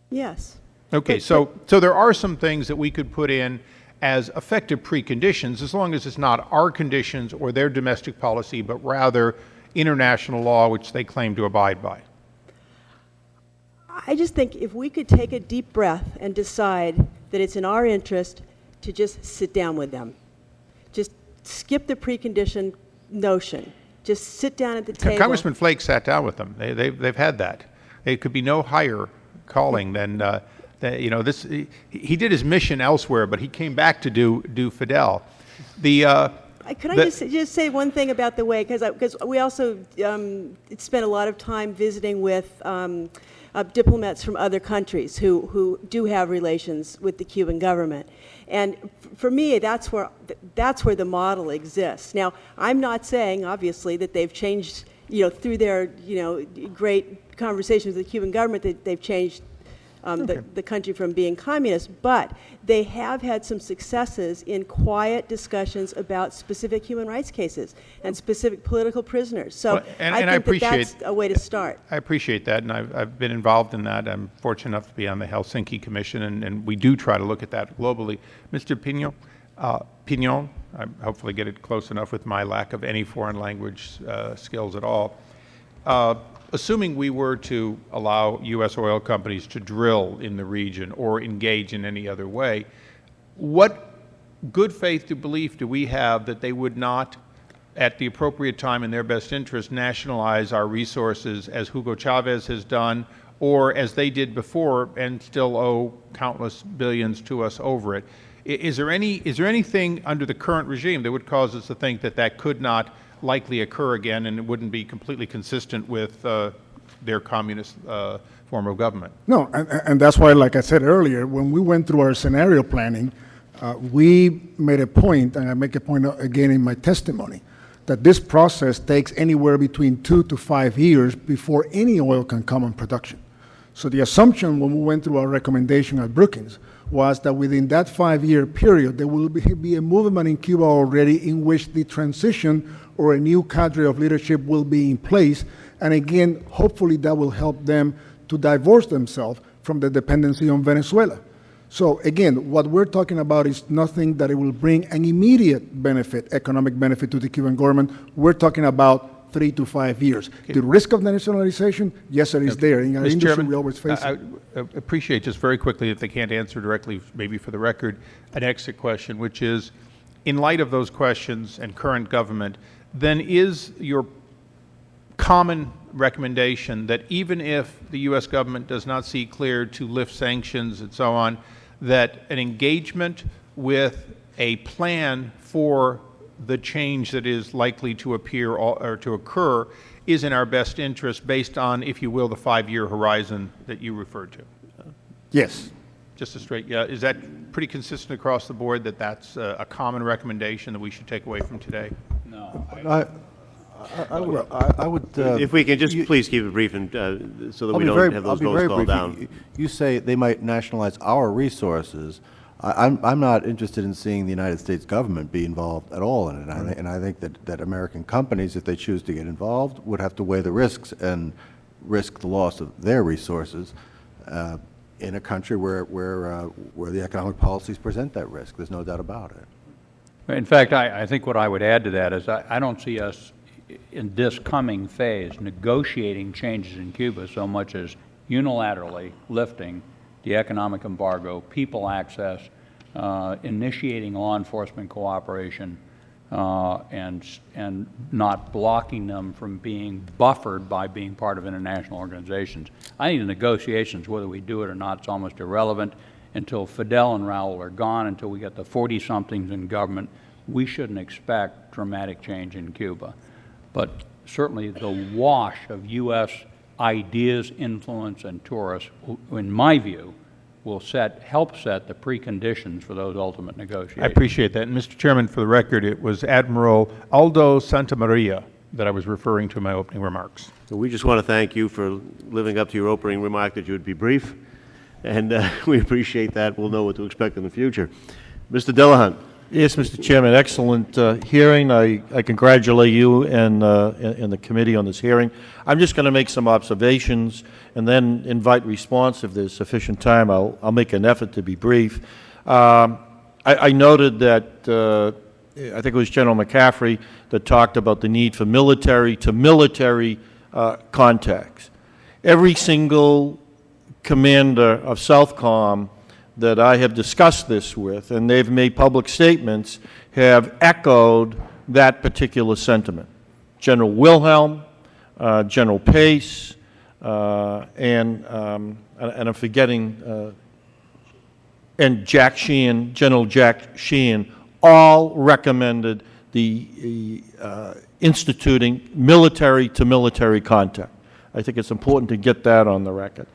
Speaker 8: Yes.
Speaker 3: Okay, so there are some things that we could put in as effective preconditions, as long as it's not our conditions or their domestic policy, but rather international law which they claim to abide by.
Speaker 8: I just think if we could take a deep breath and decide that it's in our interest to just sit down with them, just skip the precondition notion, just sit down at the table.
Speaker 3: Congressman Flake sat down with them. They've had that. It could be no higher calling than you know, this. He did his mission elsewhere, but he came back to do Fidel. Could
Speaker 8: I just say one thing about the way, because we also spent a lot of time visiting with diplomats from other countries who do have relations with the Cuban government, and for me, that's where the model exists. Now, I'm not saying, obviously, that they've changed, through their, great conversations with the Cuban government, that they've changed the country from being communist, but they have had some successes in quiet discussions about specific human rights cases and specific political prisoners. So I think that's a way to start.
Speaker 3: I appreciate that, and I've been involved in that. I'm fortunate enough to be on the Helsinki Commission, and we do try to look at that globally. Mr. Pignon, I hopefully get it close enough with my lack of any foreign language skills at all. Assuming we were to allow U.S. oil companies to drill in the region or engage in any other way, what good faith belief do we have that they would not, at the appropriate time in their best interest, nationalize our resources as Hugo Chavez has done, or as they did before and still owe countless billions to us over it? Is there anything under the current regime that would cause us to think that that could not likely occur again, and it wouldn't be completely consistent with their communist form of government?
Speaker 5: No, and that's why, like I said earlier, when we went through our scenario planning, we made a point, and I make a point again in my testimony, that this process takes anywhere between 2 to 5 years before any oil can come on production. So the assumption when we went through our recommendation at Brookings was that within that 5-year period, there will be a movement in Cuba already in which the transition or a new cadre of leadership will be in place. And again, hopefully that will help them to divorce themselves from the dependency on Venezuela. So again, what we're talking about is nothing that it will bring an immediate benefit, economic benefit to the Cuban government. We're talking about 3 to 5 years. Okay. The risk of nationalization, yes, it is there. In our industry, Chairman, we always face it.
Speaker 3: I appreciate, just very quickly, if they can't answer directly, maybe for the record, an exit question, which is, in light of those questions and current government, then is your common recommendation that even if the U.S. government does not see clear to lift sanctions and so on, that an engagement with a plan for the change that is likely to appear or to occur is in our best interest based on, if you will, the 5-year horizon that you referred to?
Speaker 5: Yes.
Speaker 3: Just a straight, yeah. Is that pretty consistent across the board, that that's a common recommendation that we should take away from today?
Speaker 4: No.
Speaker 7: I would.
Speaker 1: If we can just please keep it brief, and so that we don't have those votes called down.
Speaker 7: You say they might nationalize our resources. I'm not interested in seeing the United States government be involved at all in it. And I think that American companies, if they choose to get involved, would have to weigh the risks and risk the loss of their resources. in a country where the economic policies present that risk. There's no doubt about it.
Speaker 4: In fact, I think what I would add to that is I don't see us in this coming phase negotiating changes in Cuba so much as unilaterally lifting the economic embargo, people access, initiating law enforcement cooperation, and not blocking them from being buffered by being part of international organizations. I think the negotiations, whether we do it or not, it's almost irrelevant. Until Fidel and Raul are gone, until we get the 40-somethings in government, we shouldn't expect dramatic change in Cuba. But certainly the wash of U.S. ideas, influence, and tourists, in my view, will help set the preconditions for those ultimate negotiations.
Speaker 3: I appreciate that. And Mr. Chairman, for the record, it was Admiral Aldo Santamaria that I was referring to in my opening remarks.
Speaker 1: So we just want to thank you for living up to your opening remark that you would be brief, and we appreciate that. We'll know what to expect in the future. Mr. Delahunt.
Speaker 11: Yes, Mr. Chairman, excellent hearing. I congratulate you and the committee on this hearing. I'm just going to make some observations and then invite response if there's sufficient time. I'll make an effort to be brief. I noted that I think it was General McCaffrey that talked about the need for military-to-military contacts. Every single commander of Southcom that I have discussed this with, and they've made public statements, have echoed that particular sentiment. General Wilhelm, General Pace, and I'm forgetting, and Jack Sheehan, General Jack Sheehan, all recommended the instituting military-to-military contact. I think it's important to get that on the record.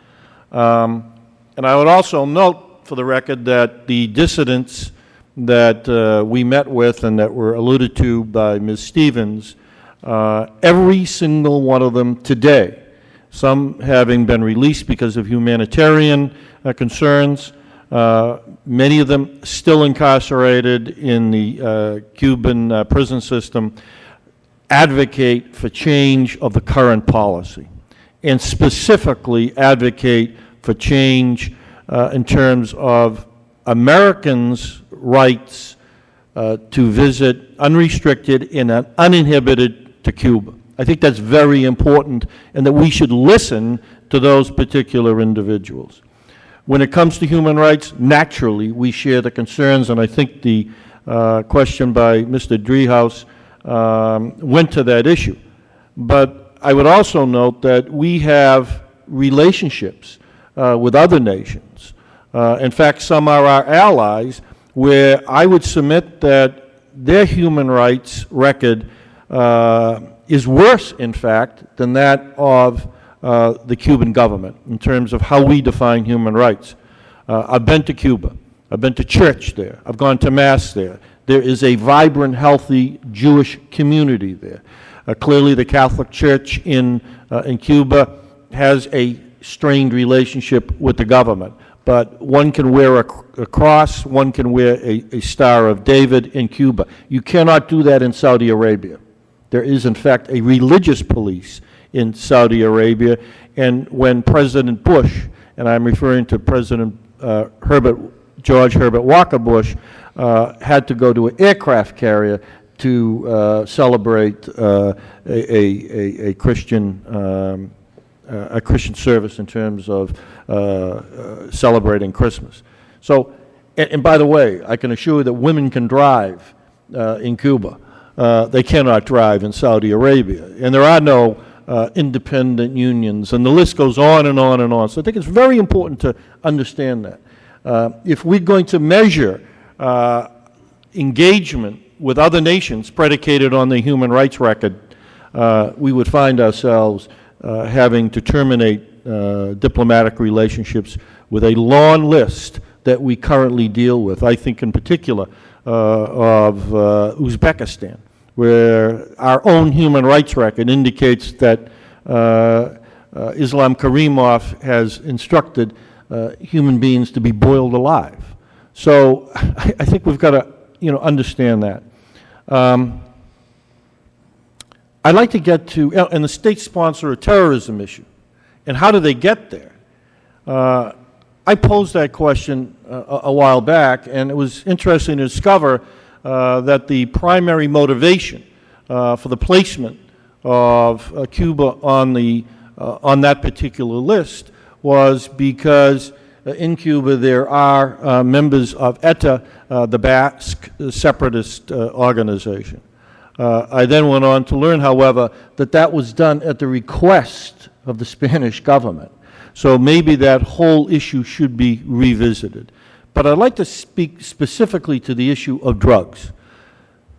Speaker 11: And I would also note, for the record, that the dissidents that we met with and that were alluded to by Ms. Stevens, every single one of them today, some having been released because of humanitarian concerns, many of them still incarcerated in the Cuban prison system, advocate for change of the current policy, and specifically advocate for change in terms of Americans' rights to visit unrestricted and uninhibited to Cuba. I think that's very important, and that we should listen to those particular individuals. When it comes to human rights, naturally we share the concerns, and I think the question by Mr. Driehaus went to that issue. But I would also note that we have relationships with other nations. In fact, some are our allies, where I would submit that their human rights record is worse, in fact, than that of the Cuban government in terms of how we define human rights. I've been to Cuba. I've been to church there. I've gone to Mass there. There is a vibrant, healthy Jewish community there. Clearly, the Catholic Church in Cuba has a strained relationship with the government. But one can wear a cross, one can wear a Star of David in Cuba. You cannot do that in Saudi Arabia. There is, in fact, a religious police in Saudi Arabia. And when President Bush, and I'm referring to President George Herbert Walker Bush, had to go to an aircraft carrier to celebrate a Christian service in terms of celebrating Christmas. So, and by the way, I can assure you that women can drive in Cuba. They cannot drive in Saudi Arabia. And there are no independent unions, and the list goes on and on and on. So I think it's very important to understand that. If we're going to measure engagement with other nations predicated on the human rights record, we would find ourselves having to terminate diplomatic relationships with a long list that we currently deal with. I think in particular of Uzbekistan, where our own human rights record indicates that Islam Karimov has instructed human beings to be boiled alive. So I think we've got to understand that. I'd like to get to, and the state sponsor a terrorism issue, and how do they get there? I posed that question a while back, and it was interesting to discover that the primary motivation for the placement of Cuba on that particular list was because in Cuba there are members of ETA, the Basque separatist organization. I then went on to learn, however, that that was done at the request of the Spanish government. So maybe that whole issue should be revisited. But I'd like to speak specifically to the issue of drugs.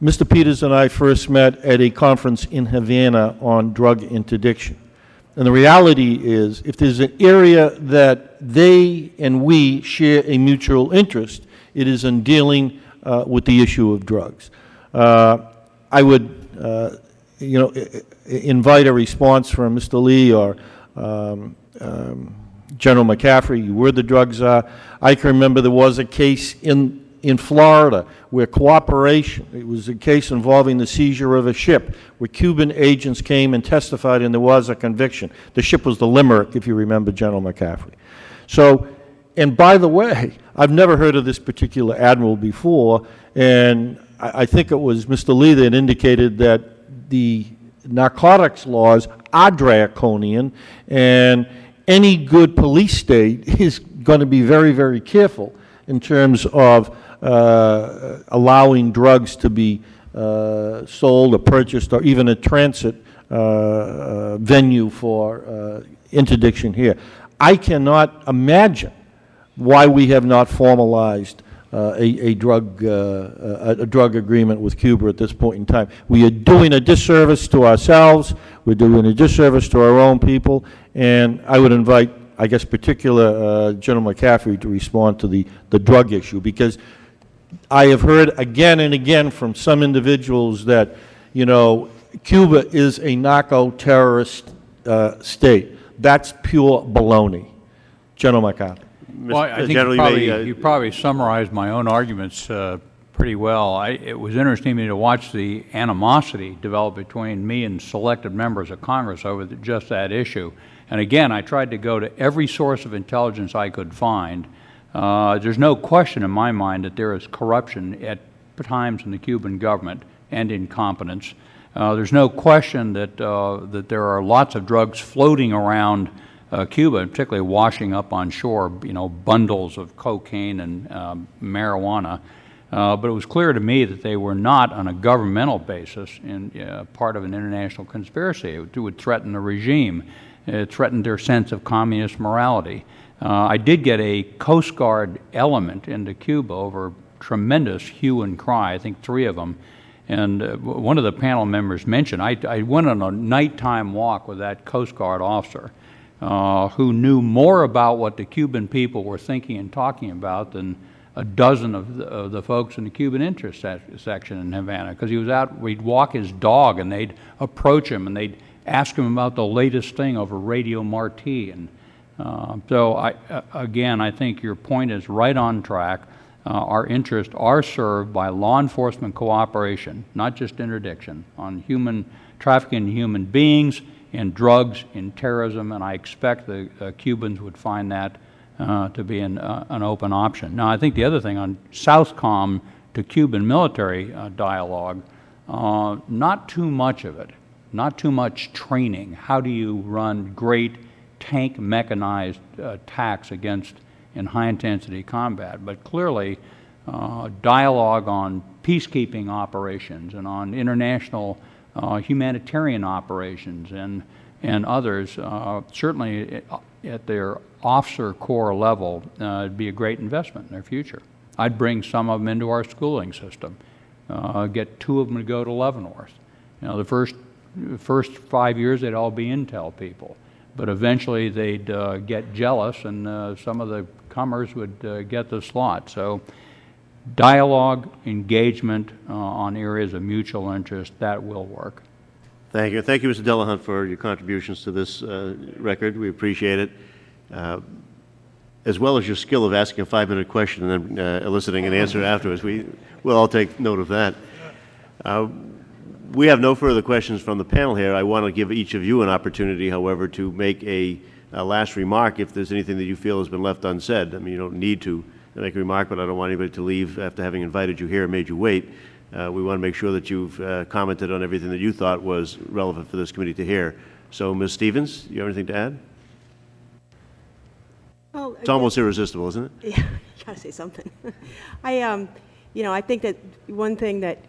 Speaker 11: Mr. Peters and I first met at a conference in Havana on drug interdiction. And the reality is, if there's an area that they and we share a mutual interest, it is in dealing with the issue of drugs. I would, invite a response from Mr. Lee or General McCaffrey, where the drugs are. I can remember there was a case in Florida where cooperation, it was a case involving the seizure of a ship where Cuban agents came and testified and there was a conviction. The ship was the Limerick, if you remember General McCaffrey. So, and by the way, I've never heard of this particular admiral before, and I think it was Mr. Lee that indicated that the narcotics laws are draconian, and any good police state is going to be very, very careful in terms of allowing drugs to be sold or purchased or even a transit venue for interdiction here. I cannot imagine why we have not formalized a drug agreement with Cuba at this point in time. We are doing a disservice to ourselves. We're doing a disservice to our own people. And I would invite, I guess, particular General McCaffrey to respond to the drug issue, because I have heard again and again from some individuals that, Cuba is a narco-terrorist state. That's pure baloney. General McCaffrey.
Speaker 4: Well, I think you probably summarized my own arguments pretty well. It was interesting to me to watch the animosity develop between me and selected members of Congress over just that issue. And again, I tried to go to every source of intelligence I could find. There's no question in my mind that there is corruption at times in the Cuban government and incompetence. There's no question that that there are lots of drugs floating around Cuba, particularly washing up on shore, bundles of cocaine and marijuana. But it was clear to me that they were not on a governmental basis in part of an international conspiracy. It would threaten the regime. It threatened their sense of communist morality. I did get a Coast Guard element into Cuba over tremendous hue and cry, I think 3 of them. And one of the panel members mentioned, I went on a nighttime walk with that Coast Guard officer who knew more about what the Cuban people were thinking and talking about than a dozen of the folks in the Cuban interest section in Havana, because he was out, we'd walk his dog and they'd approach him and they'd ask him about the latest thing over Radio Marti. And so, again, I think your point is right on track. Our interests are served by law enforcement cooperation, not just interdiction, on human trafficking in human beings, in drugs, in terrorism, and I expect the Cubans would find that to be an open option. Now, I think the other thing on Southcom to Cuban military dialogue, not too much of it, not too much training. How do you run great tank mechanized attacks in high-intensity combat? But clearly, dialogue on peacekeeping operations and on international humanitarian operations and others, certainly at their officer corps level, it'd be a great investment in their future. I'd bring some of them into our schooling system, get 2 of them to go to Leavenworth. The first 5 years they'd all be intel people, but eventually they'd get jealous and some of the comers would get the slot. So dialogue, engagement on areas of mutual interest, that will work.
Speaker 1: Thank you. Thank you, Mr. Delahunt, for your contributions to this record. We appreciate it, as well as your skill of asking a 5-minute question and then eliciting an answer afterwards. We'll all take note of that. We have no further questions from the panel here. I want to give each of you an opportunity, however, to make a last remark if there's anything that you feel has been left unsaid. I mean, you don't need to make a remark, but I don't want anybody to leave after having invited you here and made you wait. We want to make sure that you've commented on everything that you thought was relevant for this committee to hear. So, Ms. Stevens, do you have anything to add?
Speaker 8: Well,
Speaker 1: it's almost irresistible, isn't it?
Speaker 8: Yeah, you got to say something. I think that one thing that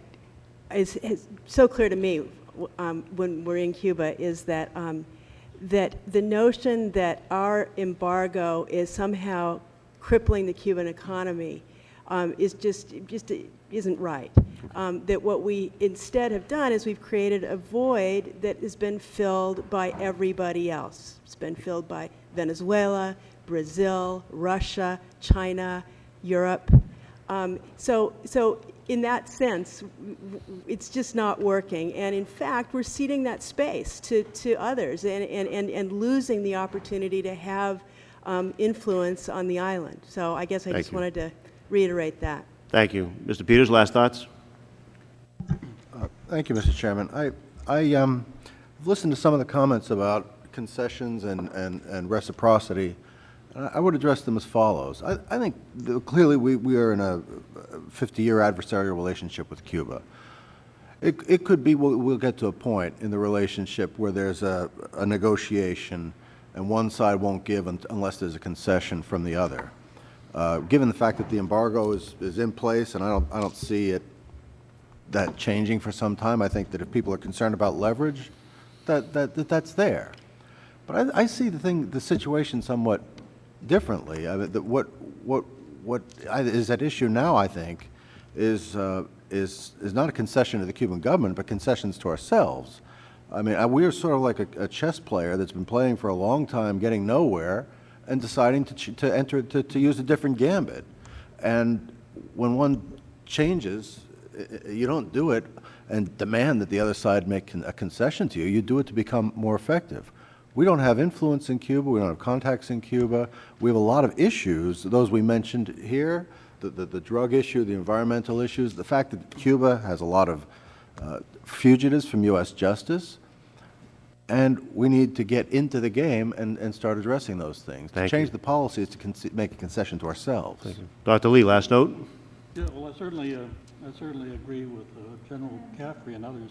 Speaker 8: is so clear to me when we're in Cuba is that that the notion that our embargo is somehow crippling the Cuban economy is just isn't right. That what we instead have done is we've created a void that has been filled by everybody else. It's been filled by Venezuela, Brazil, Russia, China, Europe. So in that sense, it's just not working. And in fact, we're ceding that space to others and losing the opportunity to have influence on the island. So I guess I just wanted to reiterate that.
Speaker 1: Thank you. Mr. Peters, last thoughts?
Speaker 7: Thank you, Mr. Chairman. I've listened to some of the comments about concessions and reciprocity. I would address them as follows. I think clearly we are in a 50-year adversarial relationship with Cuba. It could be we'll get to a point in the relationship where there's a negotiation and one side won't give unless there's a concession from the other. Given the fact that the embargo is in place, and I don't see that changing for some time, I think that if people are concerned about leverage, that's there. But I see the situation somewhat differently. I mean, what is at issue now, I think, is not a concession to the Cuban government, but concessions to ourselves. I mean, we are sort of like a chess player that's been playing for a long time, getting nowhere, and deciding to use a different gambit. And when one changes, you don't do it and demand that the other side make a concession to you. You do it to become more effective. We don't have influence in Cuba. We don't have contacts in Cuba. We have a lot of issues, those we mentioned here, the drug issue, the environmental issues, the fact that Cuba has a lot of fugitives from U.S. justice. And we need to get into the game and start addressing those things. To change the policy is to make a concession to ourselves.
Speaker 1: Thank you. Dr. Lee, last note?
Speaker 6: Yeah, well, I certainly agree with General McCaffrey and others